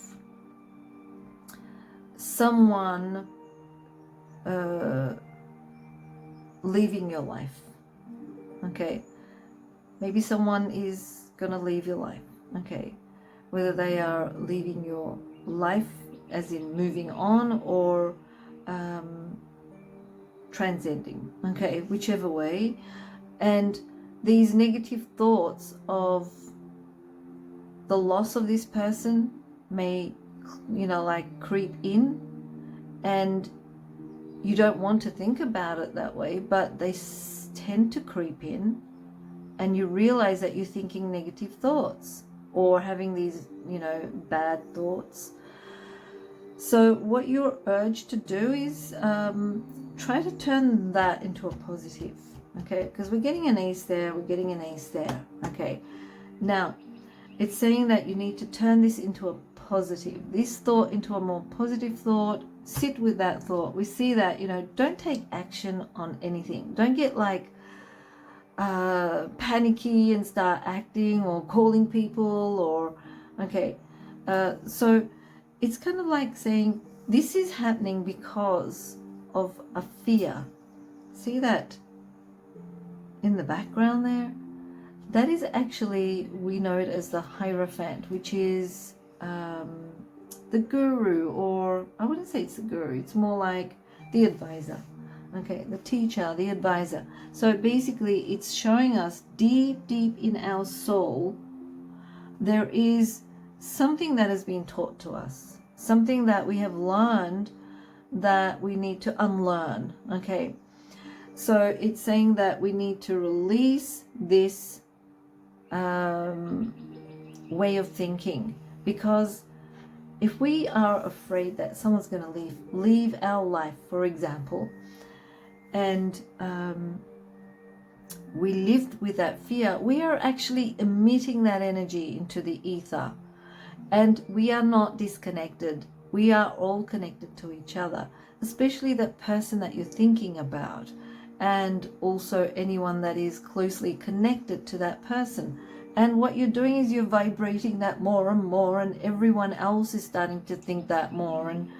Speaker 1: someone leaving your life, okay, maybe someone is gonna leave your life, okay, whether they are leaving your life as in moving on, or transcending, okay, whichever way. And these negative thoughts of the loss of this person may, like creep in, and you don't want to think about it that way, but they tend to creep in, and you realize that you're thinking negative thoughts or having these, bad thoughts. So what you're urged to do is try to turn that into a positive, okay, because we're getting an ace there, we're getting an ace there, okay. Now it's saying that you need to turn this into a positive, this thought into a more positive thought. Sit with that thought. We see that, don't take action on anything. Don't get like panicky and start acting or calling people, or okay. So it's kind of like saying this is happening because of a fear. See that in the background there, that is actually, we know it as the Hierophant, which is the guru, or I wouldn't say it's the guru, it's more like the advisor. Okay, the teacher, the advisor. So basically it's showing us deep, deep in our soul, there is something that has been taught to us, something that we have learned that we need to unlearn. Okay, so it's saying that we need to release this way of thinking, because if we are afraid that someone's going to leave our life, for example, and we lived with that fear, we are actually emitting that energy into the ether, and we are not disconnected. We are all connected to each other, especially that person that you're thinking about, and also anyone that is closely connected to that person. And what you're doing is you're vibrating that more and more, and everyone else is starting to think that more, and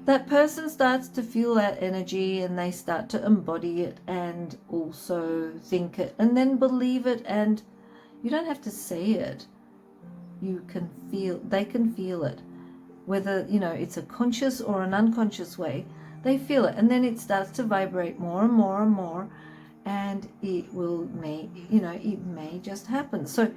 Speaker 1: that person starts to feel that energy, and they start to embody it and also think it and then believe it. And you don't have to say it, you can feel, they can feel it, whether it's a conscious or an unconscious way, they feel it, and then it starts to vibrate more and more and more, and it may just happen. So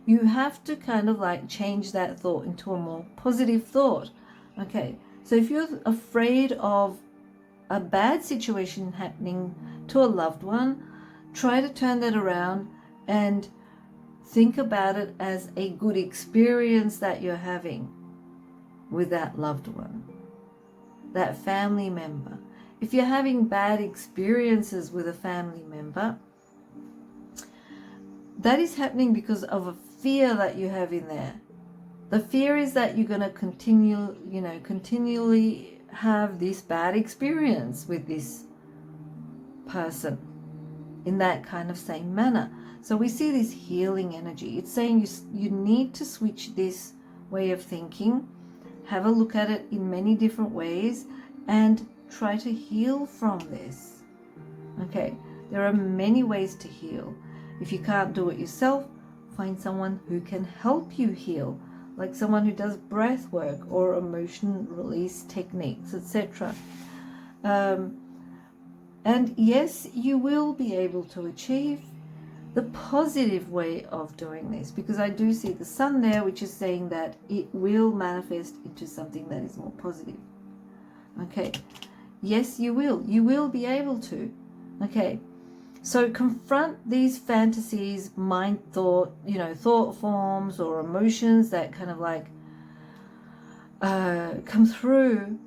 Speaker 1: you have to kind of like change that thought into a more positive thought. Okay, so if you're afraid of a bad situation happening to a loved one, try to turn that around and think about it as a good experience that you're having with that loved one, that family member. If you're having bad experiences with a family member, that is happening because of a fear that you have in there. The fear is that you're going to continually have this bad experience with this person in that kind of same manner. So we see this healing energy. It's saying you need to switch this way of thinking, have a look at it in many different ways, and try to heal from this. Okay, there are many ways to heal. If you can't do it yourself, find someone who can help you heal, like someone who does breath work or emotion release techniques, etc. And yes, you will be able to achieve the positive way of doing this, because I do see the sun there, which is saying that it will manifest into something that is more positive. Okay, yes, you will be able to. Okay, so confront these fantasies, mind thought, thought forms or emotions that kind of like come through.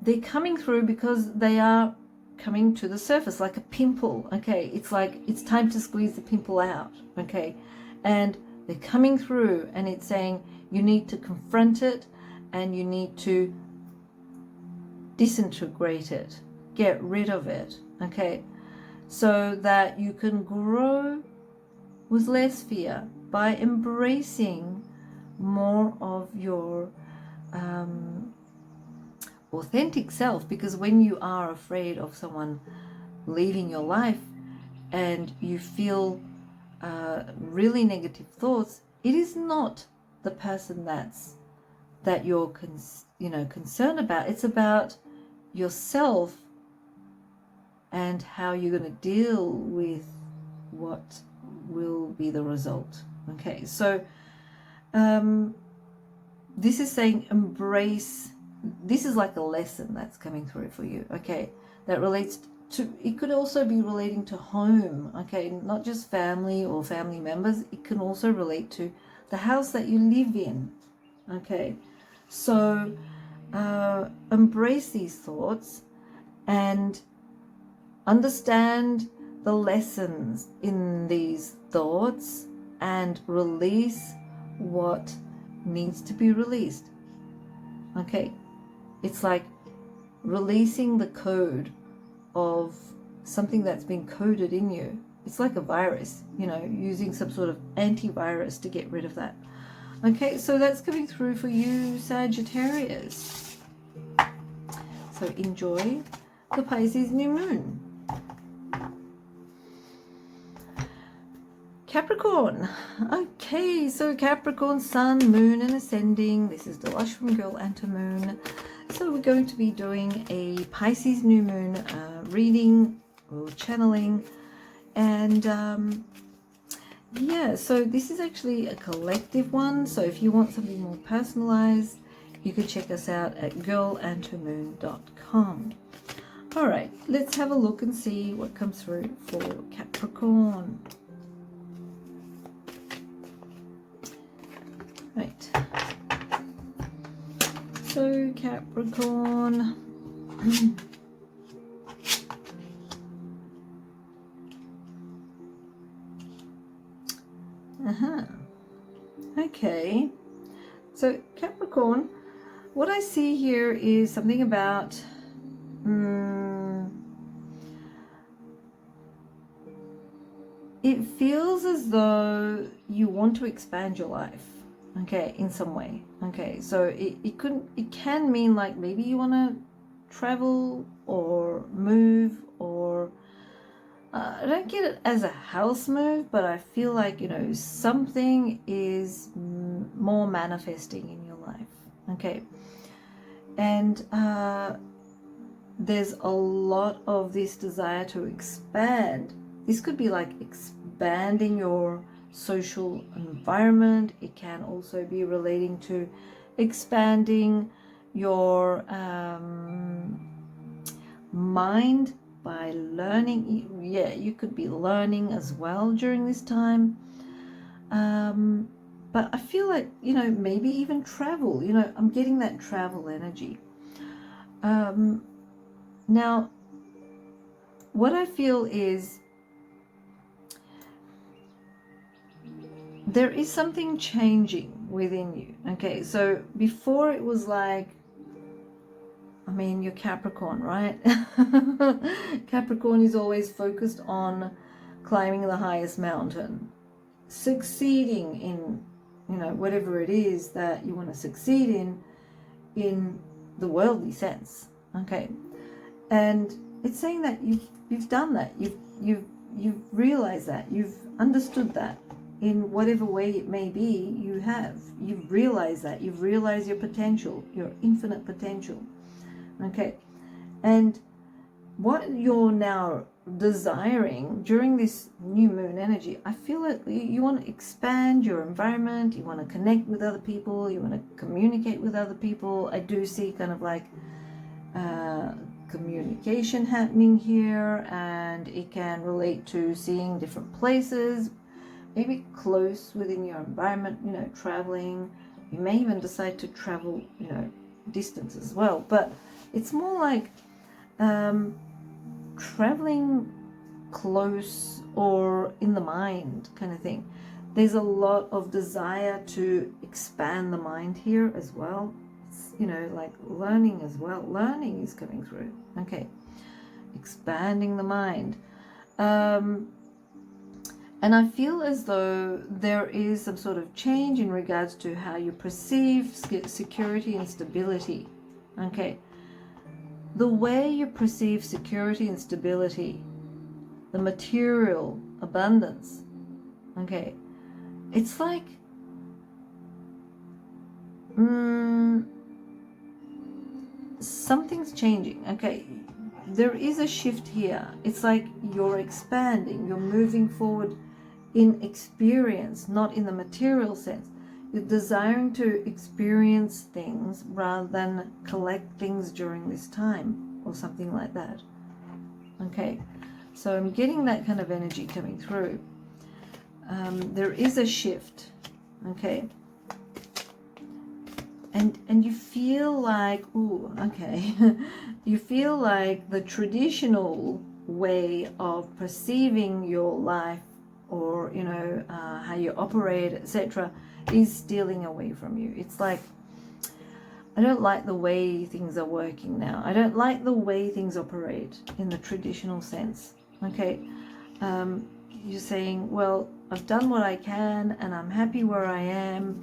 Speaker 1: They're coming through because they are coming to the surface like a pimple. Okay, it's like it's time to squeeze the pimple out. Okay, and they're coming through, and it's saying you need to confront it, and you need to disintegrate it, get rid of it. Okay, so that you can grow with less fear by embracing more of your authentic self. Because when you are afraid of someone leaving your life and you feel really negative thoughts, it is not the person that you're concerned about. It's about yourself and how you're going to deal with what will be the result. Okay, so this is saying embrace. This is like a lesson that's coming through for you. Okay, that relates to, it could also be relating to home. Okay, not just family or family members, it can also relate to the house that you live in. Okay, so embrace these thoughts and understand the lessons in these thoughts and release what needs to be released. Okay, it's like releasing the code of something that's been coded in you. It's like a virus, using some sort of antivirus to get rid of that. Okay, so that's coming through for you, Sagittarius. So enjoy the Pisces new moon. Capricorn. Okay, so Capricorn, Sun, Moon and Ascending. This is Dilosh from Girl and to Moon. So we're going to be doing a Pisces new moon reading or channeling. And yeah, so this is actually a collective one. So if you want something more personalized, you can check us out at girlandtomoon.com. All right, let's have a look and see what comes through for Capricorn. Right. So Capricorn. Okay. So Capricorn, what I see here is something about it feels as though you want to expand your life, okay, in some way. Okay, so it can mean like maybe you want to travel or move, or I don't get it as a house move, but I feel like, you know, something is more manifesting in your life. Okay, and there's a lot of this desire to expand. This could be like expanding your social environment. It can also be relating to expanding your mind by learning. Yeah, you could be learning as well during this time. But I feel like, you know, maybe even travel. You know, I'm getting that travel energy. Now, what I feel is there is something changing within you. Okay, so before it was like, I mean, you're Capricorn, right? Capricorn is always focused on climbing the highest mountain, succeeding in, you know, whatever it is that you want to succeed in the worldly sense. Okay, and it's saying that you've done that. You've realized that. You've understood that. In whatever way it may be, you've realized that. You've realized your potential, your infinite potential. Okay, and what you're now desiring during this new moon energy, I feel like you want to expand your environment, you want to connect with other people, you want to communicate with other people. I do see kind of like communication happening here, and it can relate to seeing different places, maybe close within your environment, you know, traveling. You may even decide to travel, you know, distance as well, but it's more like traveling close or in the mind kind of thing. There's a lot of desire to expand the mind here as well. It's, you know, like learning as well. Learning is coming through. Okay, expanding the mind. And I feel as though there is some sort of change in regards to how you perceive security and stability. Okay, the way you perceive security and stability, the material abundance, okay, it's like something's changing. Okay, there is a shift here. It's like you're expanding, you're moving forward in experience, not in the material sense. You're desiring to experience things rather than collect things during this time or something like that. Okay, so I'm getting that kind of energy coming through. There is a shift. Okay, and you feel like, ooh, okay, you feel like the traditional way of perceiving your life, or, you know, how you operate, etc., is stealing away from you. It's like, I don't like the way things are working now. I don't like the way things operate in the traditional sense. Okay, you're saying, well, I've done what I can and I'm happy where I am.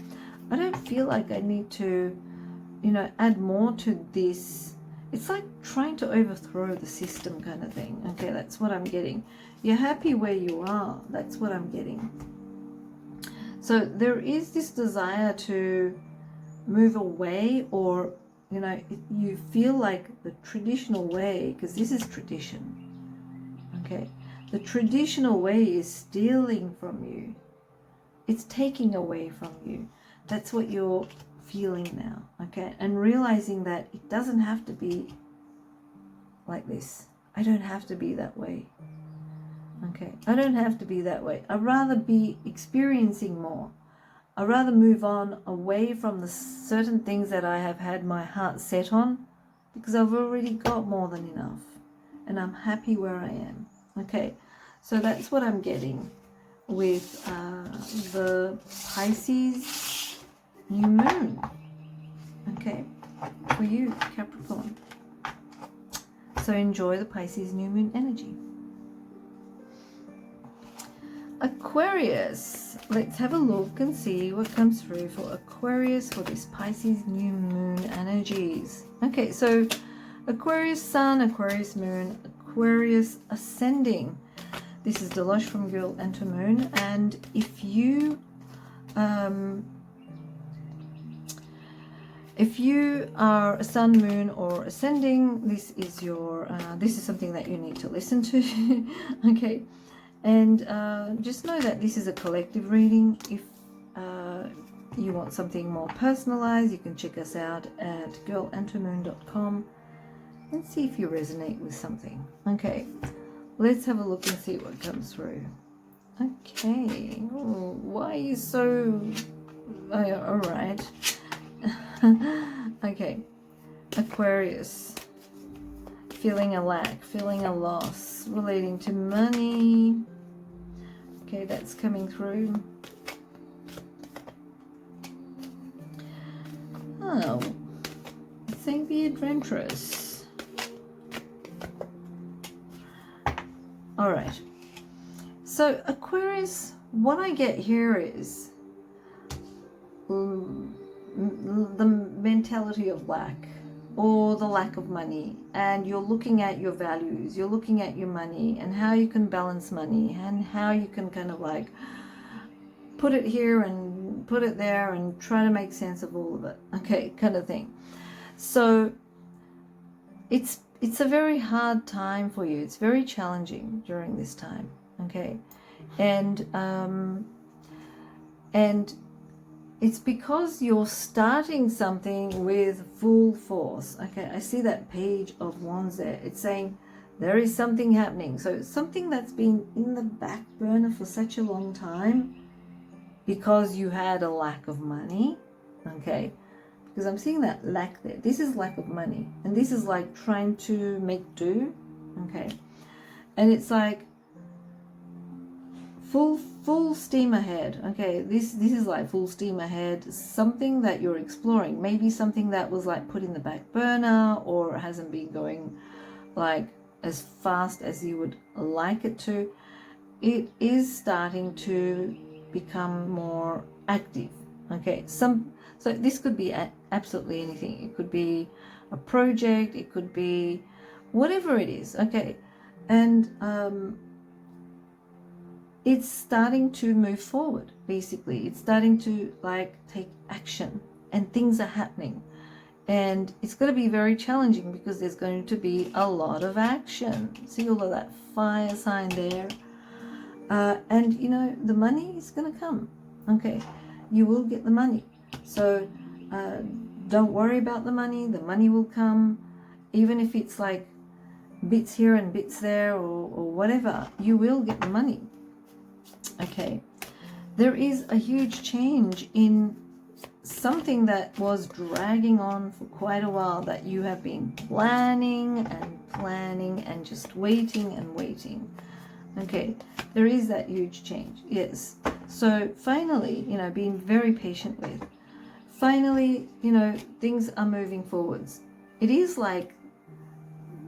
Speaker 1: I don't feel like I need to, you know, add more to this. It's like trying to overthrow the system kind of thing. Okay, that's what I'm getting. You're happy where you are. That's what I'm getting. So there is this desire to move away, or you know, you feel like the traditional way, because this is tradition, okay, the traditional way is stealing from you. It's taking away from you. That's what you're feeling now, okay? And realizing that it doesn't have to be like this. I don't have to be that way, okay? I don't have to be that way. I'd rather be experiencing more. I'd rather move on away from the certain things that I have had my heart set on, because I've already got more than enough and I'm happy where I am. Okay, so that's what I'm getting with the Pisces new moon. Okay, for you, Capricorn. So enjoy the Pisces new moon energy. Aquarius, let's have a look and see what comes through for Aquarius for this Pisces new moon energies. Okay, so Aquarius sun, Aquarius moon, Aquarius ascending. This is Dilosh from Girl Enter Moon, and if you are a sun, moon, or ascending, this is your this is something that you need to listen to. Okay. And just know that this is a collective reading. If you want something more personalized, you can check us out at girlentermoon.com and see if you resonate with something. Okay, let's have a look and see what comes through. Okay, oh, why are you so... all right. Okay, Aquarius. Feeling a lack, feeling a loss, relating to money. Okay, that's coming through. Oh, it's saying be adventurous. All right. So Aquarius, what I get here is the mentality of lack, or the lack of money, and you're looking at your values, you're looking at your money and how you can balance money and how you can kind of like put it here and put it there and try to make sense of all of it, okay, kind of thing. So it's a very hard time for you. It's very challenging during this time, okay, and it's because you're starting something with full force. Okay, I see that Page of Wands there. It's saying there is something happening. So it's something that's been in the back burner for such a long time because you had a lack of money. Okay, because I'm seeing that lack there. This is lack of money. And this is like trying to make do. Okay, and it's like full steam ahead. Okay, this is like full steam ahead, something that you're exploring, maybe something that was like put in the back burner or hasn't been going like as fast as you would like it to. It is starting to become more active. Okay, so this could be absolutely anything. It could be a project, it could be whatever it is. Okay, and it's starting to move forward. Basically, it's starting to like take action, and things are happening, and it's going to be very challenging because there's going to be a lot of action. See all of that fire sign there, and you know the money is going to come. Okay, you will get the money, so don't worry about the money. The money will come, even if it's like bits here and bits there, or whatever. You will get the money. Okay, there is a huge change in something that was dragging on for quite a while, that you have been planning and just waiting and waiting. Okay, there is that huge change. Yes, so finally, you know, being very patient with, finally, you know, things are moving forwards. It is like,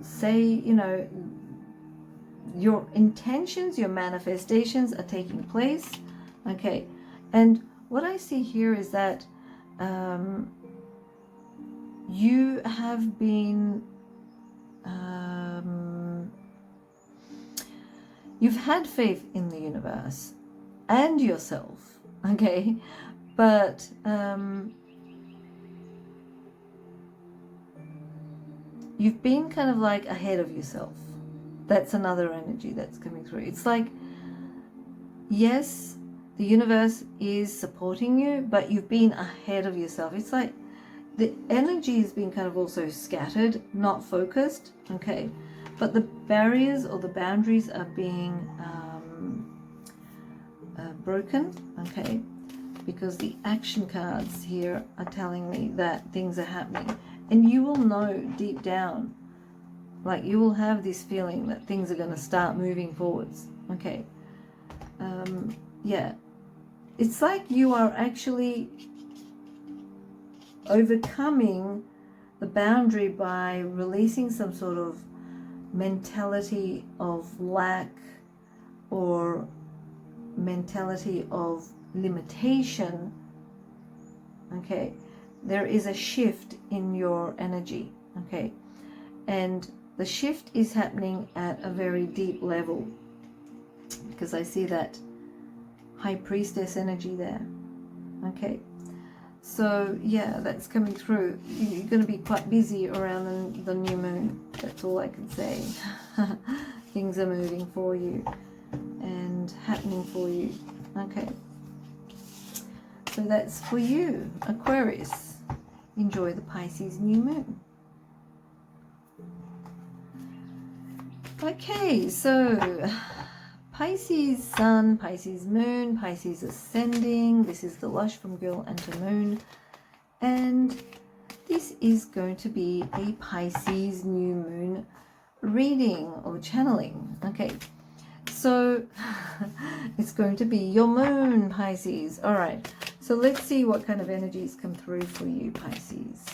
Speaker 1: say, you know, your intentions, your manifestations are taking place. Okay, and what I see here is that you have been you've had faith in the universe and yourself. okay? But you've been kind of like ahead of yourself. That's another energy that's coming through. It's like, yes, the universe is supporting you, but you've been ahead of yourself. It's like the energy has been kind of also scattered, not focused, okay? But the barriers or the boundaries are being broken, okay? Because the action cards here are telling me that things are happening. And you will know deep down, like you will have this feeling that things are going to start moving forwards, okay? Yeah, it's like you are actually overcoming the boundary by releasing some sort of mentality of lack or mentality of limitation, okay? There is a shift in your energy, okay? And the shift is happening at a very deep level, because I see that High Priestess energy there, okay? So yeah, that's coming through. You're going to be quite busy around the new moon. That's all I can say. Things are moving for you and happening for you, okay? So that's for you, Aquarius. Enjoy the Pisces new moon. Okay, so Pisces sun, Pisces moon, Pisces ascending. This is Dilosh from Girl and to Moon. And this is going to be a Pisces new moon reading or channeling. Okay, so it's going to be your moon, Pisces. All right, so let's see what kind of energies come through for you, Pisces.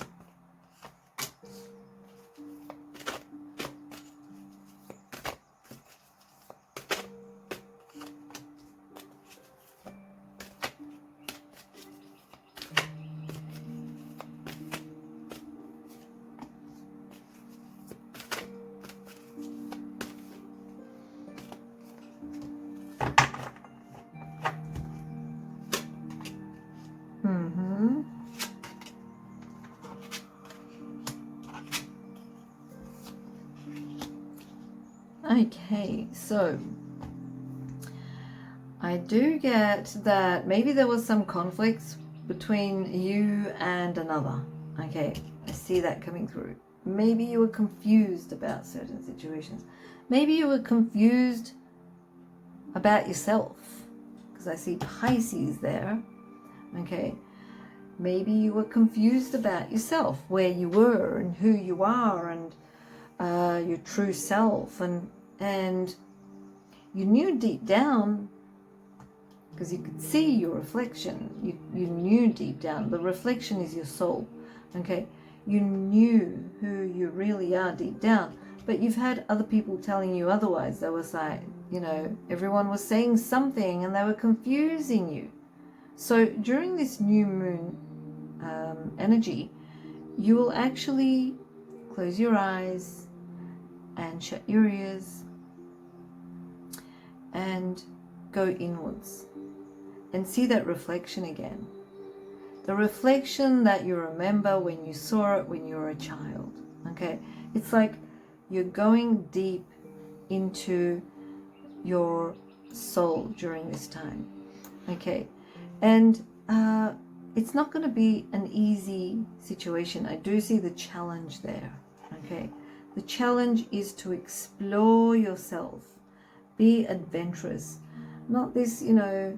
Speaker 1: Okay, so I do get that maybe there was some conflicts between you and another. Okay, I see that coming through. Maybe you were confused about certain situations. Maybe you were confused about yourself, because I see Pisces there. Okay, maybe you were confused about yourself, where you were and who you are, and your true self, and you knew deep down, because you could see your reflection, you knew deep down, the reflection is your soul, okay? You knew who you really are deep down, but you've had other people telling you otherwise. They was like, you know, everyone was saying something and they were confusing you. So during this new moon energy, you will actually close your eyes and shut your ears and go inwards and see that reflection again. The reflection that you remember when you saw it when you were a child, okay? It's like you're going deep into your soul during this time, okay? And it's not going to be an easy situation. I do see the challenge there, okay? The challenge is to explore yourself, be adventurous, not this, you know,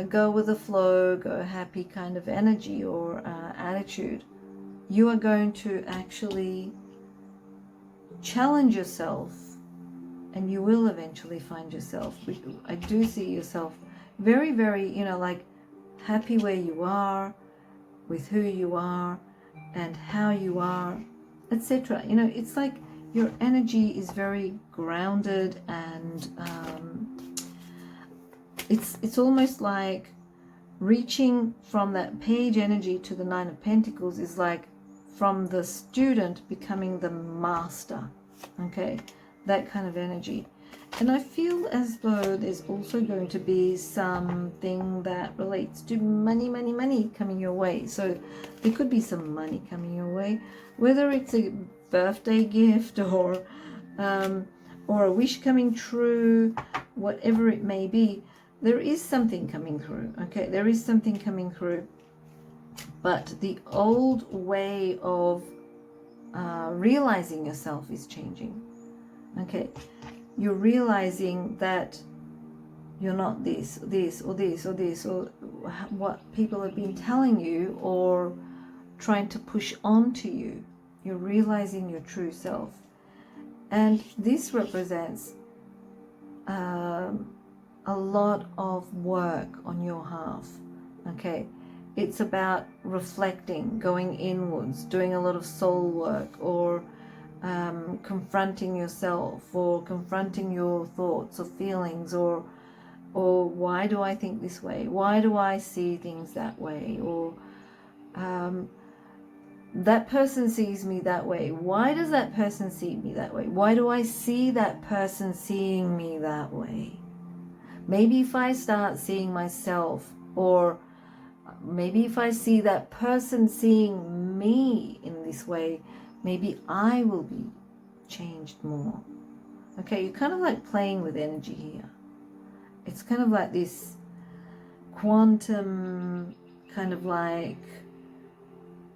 Speaker 1: go with the flow, go happy kind of energy or attitude. You are going to actually challenge yourself, and you will eventually find yourself. I do see yourself very, very, you know, like happy where you are, with who you are and how you are, etc. You know, it's like your energy is very grounded, and it's almost like reaching from that page energy to the Nine of Pentacles is like from the student becoming the master, okay? That kind of energy. And I feel as though there's also going to be something that relates to money coming your way. So there could be some money coming your way, whether it's a birthday gift or a wish coming true, whatever it may be. There is something coming through, okay? There is something coming through. But the old way of realizing yourself is changing, okay? You're realizing that you're not this, or this, or what people have been telling you or trying to push onto you. You're realizing your true self. And this represents a lot of work on your half, okay? It's about reflecting, going inwards, doing a lot of soul work, or confronting yourself, or confronting your thoughts or feelings, or why do I think this way? Why do I see things that way? Or that person sees me that way. Why does that person see me that way? Why do I see that person seeing me that way? Maybe if I start seeing myself, or maybe if I see that person seeing me in this way, maybe I will be changed more. Okay, you're kind of like playing with energy here. It's kind of like this quantum, kind of like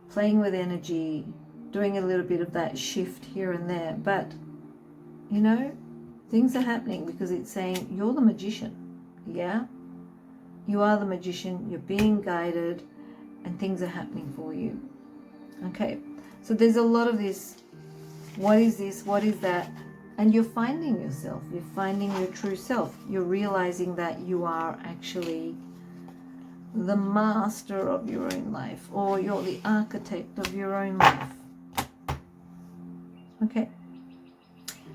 Speaker 1: playing with energy, doing a little bit of that shift here and there. But, you know, things are happening because it's saying you're the magician. Yeah? You are the magician. You're being guided and things are happening for you. Okay, so there's a lot of this. What is this? What is that? And you're finding yourself. You're finding your true self. You're realizing that you are actually the master of your own life, or you're the architect of your own life. Okay,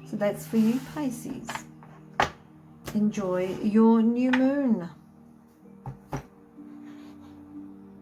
Speaker 1: so that's for you, Pisces. Enjoy your new moon.